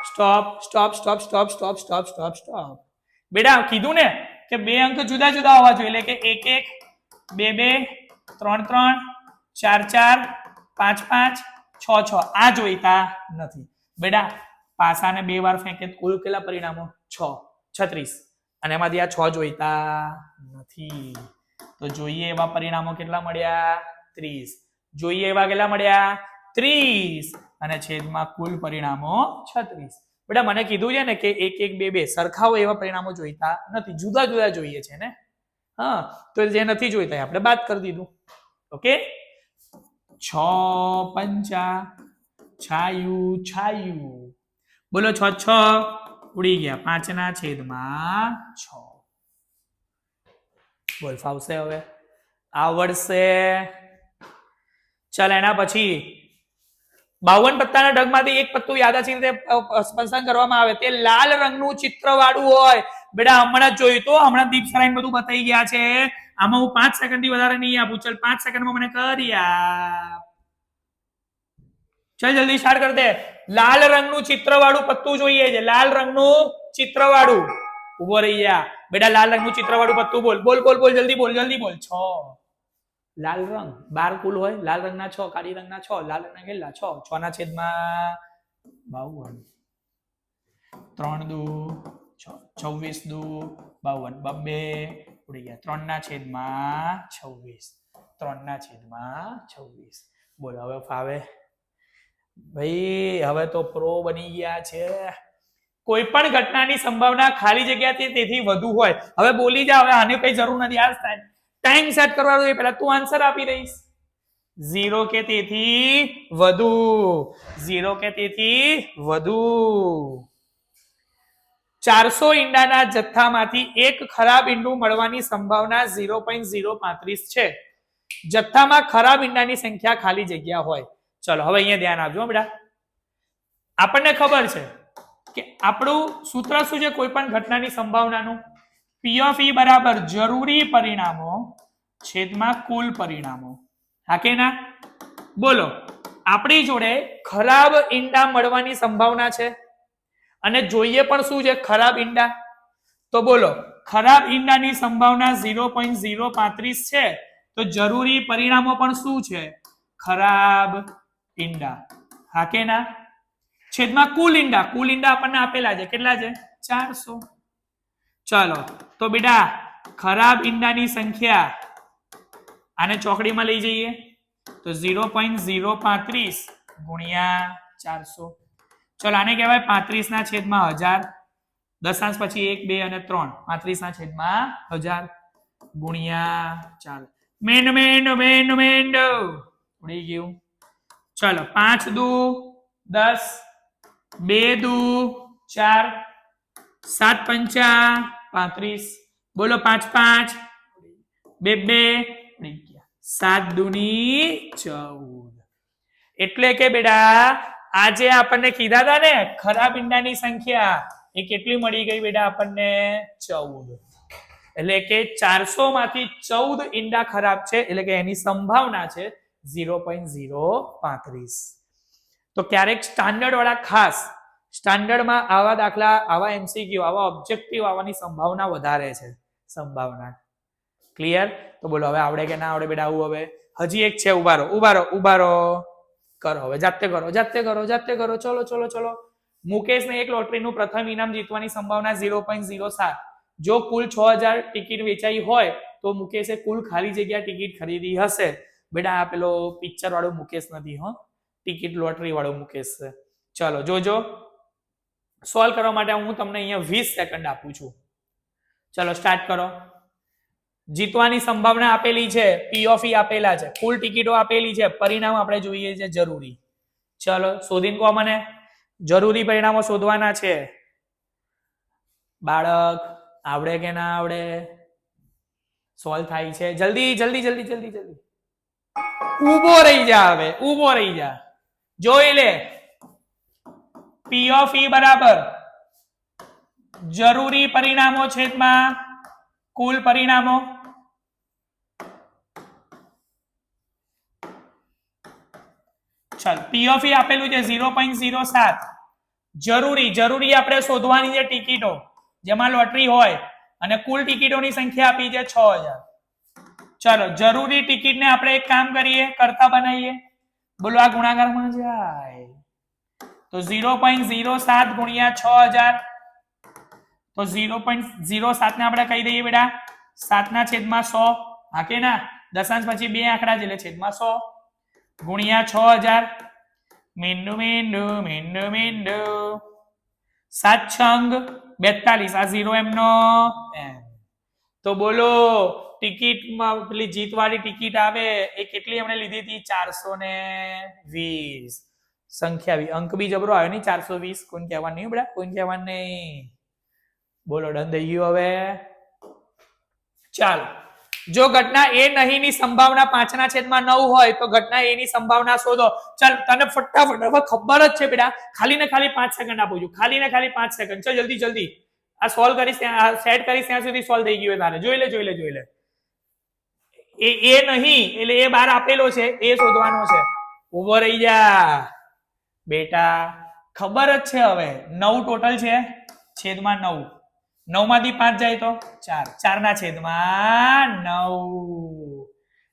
Stop stop stop stop stop stop stop stop. બેટા કીધું ને કે 2 અંક જુદા જુદા હોવા જોઈએ, એટલે કે 1 1 2 2 3 3 4 4 5 5 6 6 આ જોઈતા નથી. બેટા પાસાને 2 વાર ફેંકે કુલ કેટલા પરિણામો? 6 36, અને એમાંથી આ 6 જોઈતા નથી. તો જોઈએ એવા પરિણામો કેટલા મળ્યા? 30. જોઈએ એવા કેટલા મળ્યા? 30, અને છેદમાં કુલ પરિણામો 36. બેટા મને કીધું છે ને કે 1 1 2 2 સરખા હોય એવા પરિણામો જોઈતા નથી, જુદા જુદા જોઈએ છે ને. હા, તો જે નથી જોઈતા આપણે બાદ કરી દીધું. ઓકે, 6 પંચા છાયું છાયું. બોલો 6 6 ઉડી ગયા, 5/6. બોલ ફાવશે હવે? આવડશે. ચાલ એના પછી 52 પત્તાના ઢગમાંથી એક પત્તું યાદાશી રીતે પસંદ કરવામાં આવે, તે લાલ રંગનું ચિત્ર વાળું હોય. બેટા હમણાં જ જોયું તો, હમણાં દીપ સરાઈને બધું બતાવી ગયા છે. આમાં હું 5 સેકન્ડ થી વધારે નહીં આપું. ચાલ 5 સેકન્ડમાં મને કરી આપ. ચાલ જલ્દી સ્ટાર્ટ કર દે. લાલ રંગનું ચિત્ર વાળું પત્તું જોઈએ છે, લાલ રંગનું ચિત્ર વાળું. ઉભો રહી જા બેટા, લાલ રંગનું ચિત્ર વાળું પત્તું બોલ બોલ બોલ બોલ, જલ્દી બોલ જલ્દી બોલ. 6 લાલ રંગ 12 કુલ હોય, લાલ રંગના 6, કાળી રંગના 6, લાલ રંગના કેટલા? 6 6/52. 3 દુ 26 દુ 52, બબ્બે ઉડી ગયા. 3/26, 3/26. બોલો હવે ફાવે? ભાઈ હવે તો પ્રો બની ગયા છે. કોઈ પણ ઘટનાની સંભાવના ખાલી જગ્યાથી તેથી વધુ હોય. હવે બોલી જા, હવે આને કઈ જરૂર નથી. આ ટાઈમ સેટ કરવાનો છે, પહેલા તું આન્સર આપી દઈશ. 0 કે તેથી વધુ, 0 કે તેથી વધુ. 400 ઈંડાના જથ્થામાંથી એક ખરાબ ઈંડું મળવાની સંભાવના 0.035 છે. જથ્થામાં ખરાબ ઈંડાની સંખ્યા ખાલી જગ્યા હોય. ચલો હવે અહીંયા ધ્યાન આપજો બેટા. આપણને ખબર છે કે આપણું સૂત્ર શું છે કોઈ પણ ઘટનાની સંભાવનાનું? P of E બરાબર જરૂરી પરિણામો છેદમાં કુલ પરિણામો. હા કે ના? બોલો આપણી જોડે ખરાબ ઈંડા મળવાની સંભાવના છે અને જોઈએ પણ શું છે? ખરાબ ઈંડા. તો બોલો ખરાબ ઈંડાની સંભાવના 0.035 છે, તો જરૂરી પરિણામો પણ શું છે? ખરાબ ઈંડા. હા કે ના? છેદમાં કુલ ઈંડા. કુલ ઈંડા આપણને આપેલા છે, કેટલા છે? 400. ચાલો તો બેટા ખરાબ ઈંડાની સંખ્યા આને ચોકડીમાં લઈ જઈએ તો 0.035 ગુણ્યા 400. ચલો આને કહેવાય 35/1000. દશાંશ પછી 1 2 અને 3. 35/1000 ગુણ્યા 4. મેંડ મેંડ મેંડ મેંડ ઉડી ગયું. ચલો 5 દુ 10, 2 દુ 4, 7 પંચા 35. બોલો 5 5 2 2 7 દુની 14. એટલે કે બેટા આજે આપણને કીધા હતા ને ખરાબ ઈંડાની સંખ્યા એ કેટલી મળી ગઈ બેટા? આપણને 14. એટલે કે 400 માંથી 14 ઈંડા ખરાબ છે, એટલે કે એની સંભાવના છે 0.035. તો ક્યારેક સ્ટાન્ડર્ડ વાળા ખાસ સ્ટાન્ડર્ડમાં આવા દાખલા, આવા એમસીક્યુ, આવા ઓબ્જેક્ટિવ આવવાની સંભાવના વધારે છે. સંભાવના ક્લિયર? તો બોલો હવે આવડે કે ના આવડે બેટા? આવું હવે હજી એક છે. ઉભા રહો કરો. હવે જાતે કરો. ચલો. મુકેશને એક લોટરીનું પ્રથમ ઇનામ જીતવાની સંભાવના 0.07. જો કુલ 6000 ટિકિટ વેચાઈ હોય તો મુકેશે કુલ ખાલી જગ્યા ટિકિટ ખરીદી હશે. બેટા આ પેલો પિક્ચર વાળો મુકેશ નથી, હો, ટિકિટ લોટરી વાળો મુકેશ છે. ચલો જોજો. સોલ્વ કરવા માટે હું તમને અહીંયા 20 સેકન્ડ આપું છું. ચલો સ્ટાર્ટ કરો. જીતવાની સંભાવના આપેલી છે, પી ઓફ ઈ આપેલા છે, કુલ ટિકિટો આપેલી છે, પરિણામ આપણે જોઈએ છે જરૂરી. ચલો શોધીને કહો મને. જરૂરી પરિણામો શોધવાના છે. બાળક આવડે કે ના આવડે? સોલ્વ થાય છે? જલ્દી. ઊભો રહી જા. જોઈ લે. પી ઓફ ઈ બરાબર જરૂરી પરિણામો છેદમાં કુલ પરિણામો. ચાલ પી ઓફ ઈ આપેલું છે 0.07. જરૂરી આપણે શોધવાની છે ટિકિટો જેમાં લોટરી હોય અને કુલ ટિકિટોની સંખ્યા આપી છે 6000. ચલો જરૂરી ટિકિટને આપણે એક કામ કરીએ, કરતા બનાવીએ. બોલો આ ગુણાકારમાં જાય તો 0.07 ગુણ્યા 6000. તો 0.07 ને આપણે કહી દઈએ બેટા 7/100. હા કે ના? દશાંશ પછી 2 આંકડા એટલે છેદમાં 100 ગુણ્યા 6000. મીંડું 7 છંગ 42. આ 0 એમનો એમ. તો બોલો ટિકિટમાં પેલી જીતવાળી ટિકિટ આવે એ કેટલી એમણે લીધી હતી? 420. સંખ્યા બી અંક બી જબરો આવ્યો નહીં? 420. કોઈને કહેવાનું નહીં બેટા, કોઈને કહેવાનું નહીં. બોલો ડન થઈ ગયું. હવે ચાલો, જો ઘટના એ નહીં ની સંભાવના 5/9 હોય તો ઘટના એ ની સંભાવના શોધો. ચાલ તને ફટાફટ હવે ખબર જ છે બેટા, ખાલી ને ખાલી 5 સેકન્ડ આપું છું. ખાલી ને ખાલી 5 સેકન્ડ. ચાલ જલ્દી આ સોલ્વ કરીશ, સેટ કરીશ ત્યાં સુધી સોલ્વ થઈ ગયું તારે. જોઈ લે. એ નહીં એટલે એ બાર આપેલો છે એ શોધવાનો છે. ઉભો રહી જા બેટા. ખબર જ છે હવે 9 ટોટલ છે, છેદમાં 9. 9 માંથી 5 જાય તો 4. 4/9.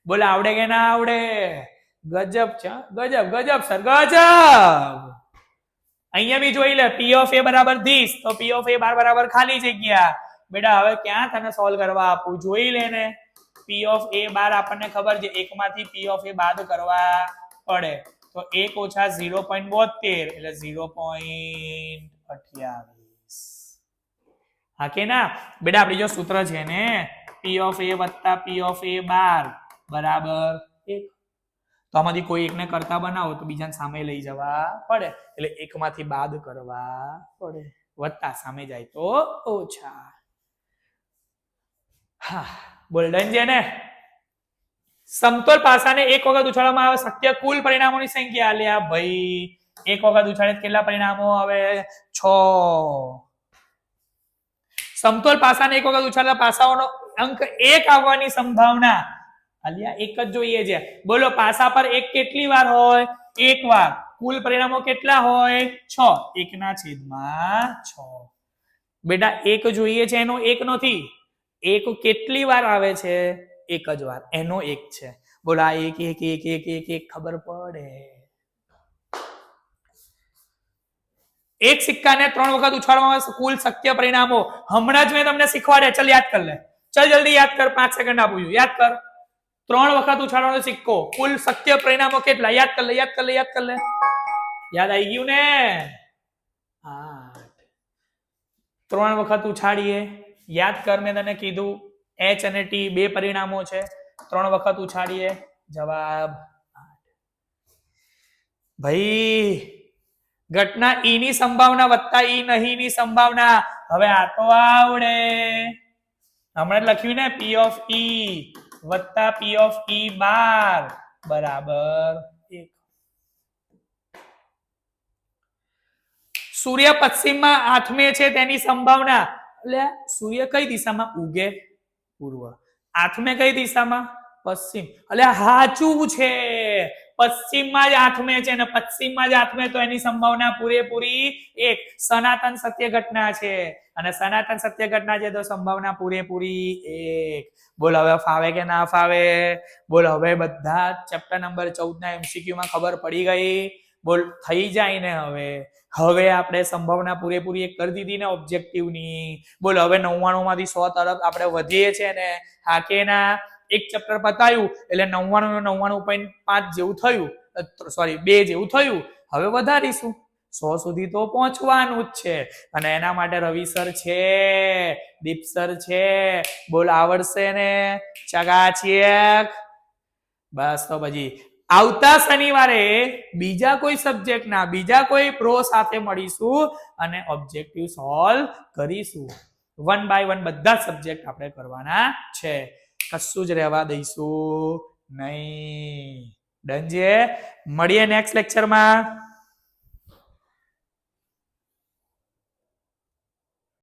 બોલો આવડે કે ના આવડે? ગજબ છે, ગજબ સર, ગજબ. અહીંયા બી જોઈ લે. પી ઓફ એ બરાબર ધીસ, તો પી ઓફ એ બાર બરાબર ખાલી જગ્યા. બેટા હવે ક્યાં તને સોલ્વ કરવા આપું? જોઈ લે ને. પી ઓફ એ બાર આપણને ખબર છે, 1 માંથી પી ઓફ એ બાદ કરવા પડે તો 1 ઓછા 0.72 એટલે 0.28. હા કે ના બેટા? આપણી જો સૂત્ર છે ને, પી ઓફ એ વત્તા પી ઓફ એ બાર બરાબર 1. તો આમાંથી કોઈ એકને કરતા બનાવો તો બીજાને સામે લઈ જવા પડે એટલે 1 માંથી બાદ કરવા પડે. વત્તા સામે જાય તો ઓછા. હા બોલ્ડન છે ને. સમતોલ પાસાને એક વખત ઉછાળવામાં આવે શક્ય કુલ પરિણામોની સંખ્યા આલ્યા ભાઈ. એક વખત ઉછાળે કેટલા પરિણામો આવે? 6. સમતોલ પાસાને એક વખત ઉછાળેલા પાસાઓનો અંક 1 આવવાની સંભાવના આલ્યા 1 જ જોઈએ છે. બોલો પાસા પર 1 કેટલી વાર હોય? 1 વાર. કુલ પરિણામો કેટલા હોય? 6. 1/6. બેટા 1 જોઈએ છે એનો 1 નથી. 1 કેટલી વાર આવે છે? 1 જ વાર. એનો 1 છે. બોલો આ 1 ખબર પડે. એક સિક્કાને 3 વખત ઉછાળવામાં આવે કુલ શક્ય પરિણામો. હમણાં જ મેં તમને શીખવાડ્યા. ચાલ યાદ કર લે. ચાલ જલ્દી યાદ કર. 5 સેકન્ડ આપું છું. યાદ કર. 3 વખત ઉછાળવાનો સિક્કો, કુલ શક્ય પરિણામો કેટલા? યાદ કર લે. યાદ આવી ગયું ને? 8. 3 વખત ઉછાળીએ. યાદ કર, મેં તને કીધું H અને T 2 પરિણામો છે. 3 વખત ઉછાળીએ. જવાબ 8. ભાઈ ઘટના ઈ ની સંભાવના વત્તા ઈ નહીં ની સંભાવના. હવે આ તો આવડે. હમણાં લખ્યું ને, પી ઓફ ઈ વત્તા પી ઓફ ઈ બાર બરાબર 1. સૂર્ય પશ્ચિમમાં આથમે છે તેની સંભાવના. એટલે સૂર્ય કઈ દિશામાં ઉગે? પૂર્વ. આથમે કઈ દિશામાં? પશ્ચિમ એટલે સાચું છે પશ્ચિમમાં જ આથમે છે અને પશ્ચિમમાં જ આથમે તો એની સંભાવના પૂરેપૂરી 1 સનાતન સત્ય ઘટના છે અને સનાતન સત્ય ઘટના છે તો સંભાવના પૂરેપૂરી 1 બોલ હવે ફાવે કે ના ફાવે બોલ હવે બધા ચેપ્ટર નંબર 14 ના MCQ માં ખબર પડી ગઈ બોલ થઈ જાય ને હવે આપણે સંભાવના પૂરેપૂરી 1 કરી દીધી ને ઓબ્જેક્ટિવ ની બોલ હવે 99 માંથી 100 તરફ આપણે વધીએ છે ને હા કે ના એક ચેપ્ટર પતાયું એટલે 99 નું 99.5 જેવું થયું સોરી 2 જેવું થયું હવે વધારીશું 100 સુધી તો પહોંચવાનું જ છે અને એના માટે રવિ સર છે દીપ સર છે બોલ આવડશે ને ચકાચક બસ તો પછી આવતા શનિવારે બીજા કોઈ સબ્જેક્ટ ના બીજા કોઈ પ્રો સાથે મળીશું અને ઓબ્જેક્ટિવ સોલ્વ કરીશું 1 બાય 1 બધા સબ્જેક્ટ આપણે કરવાના છે કશું જ રહેવા દઈશું નહીં ડન છે મળીએ નેક્સ્ટ લેક્ચરમાં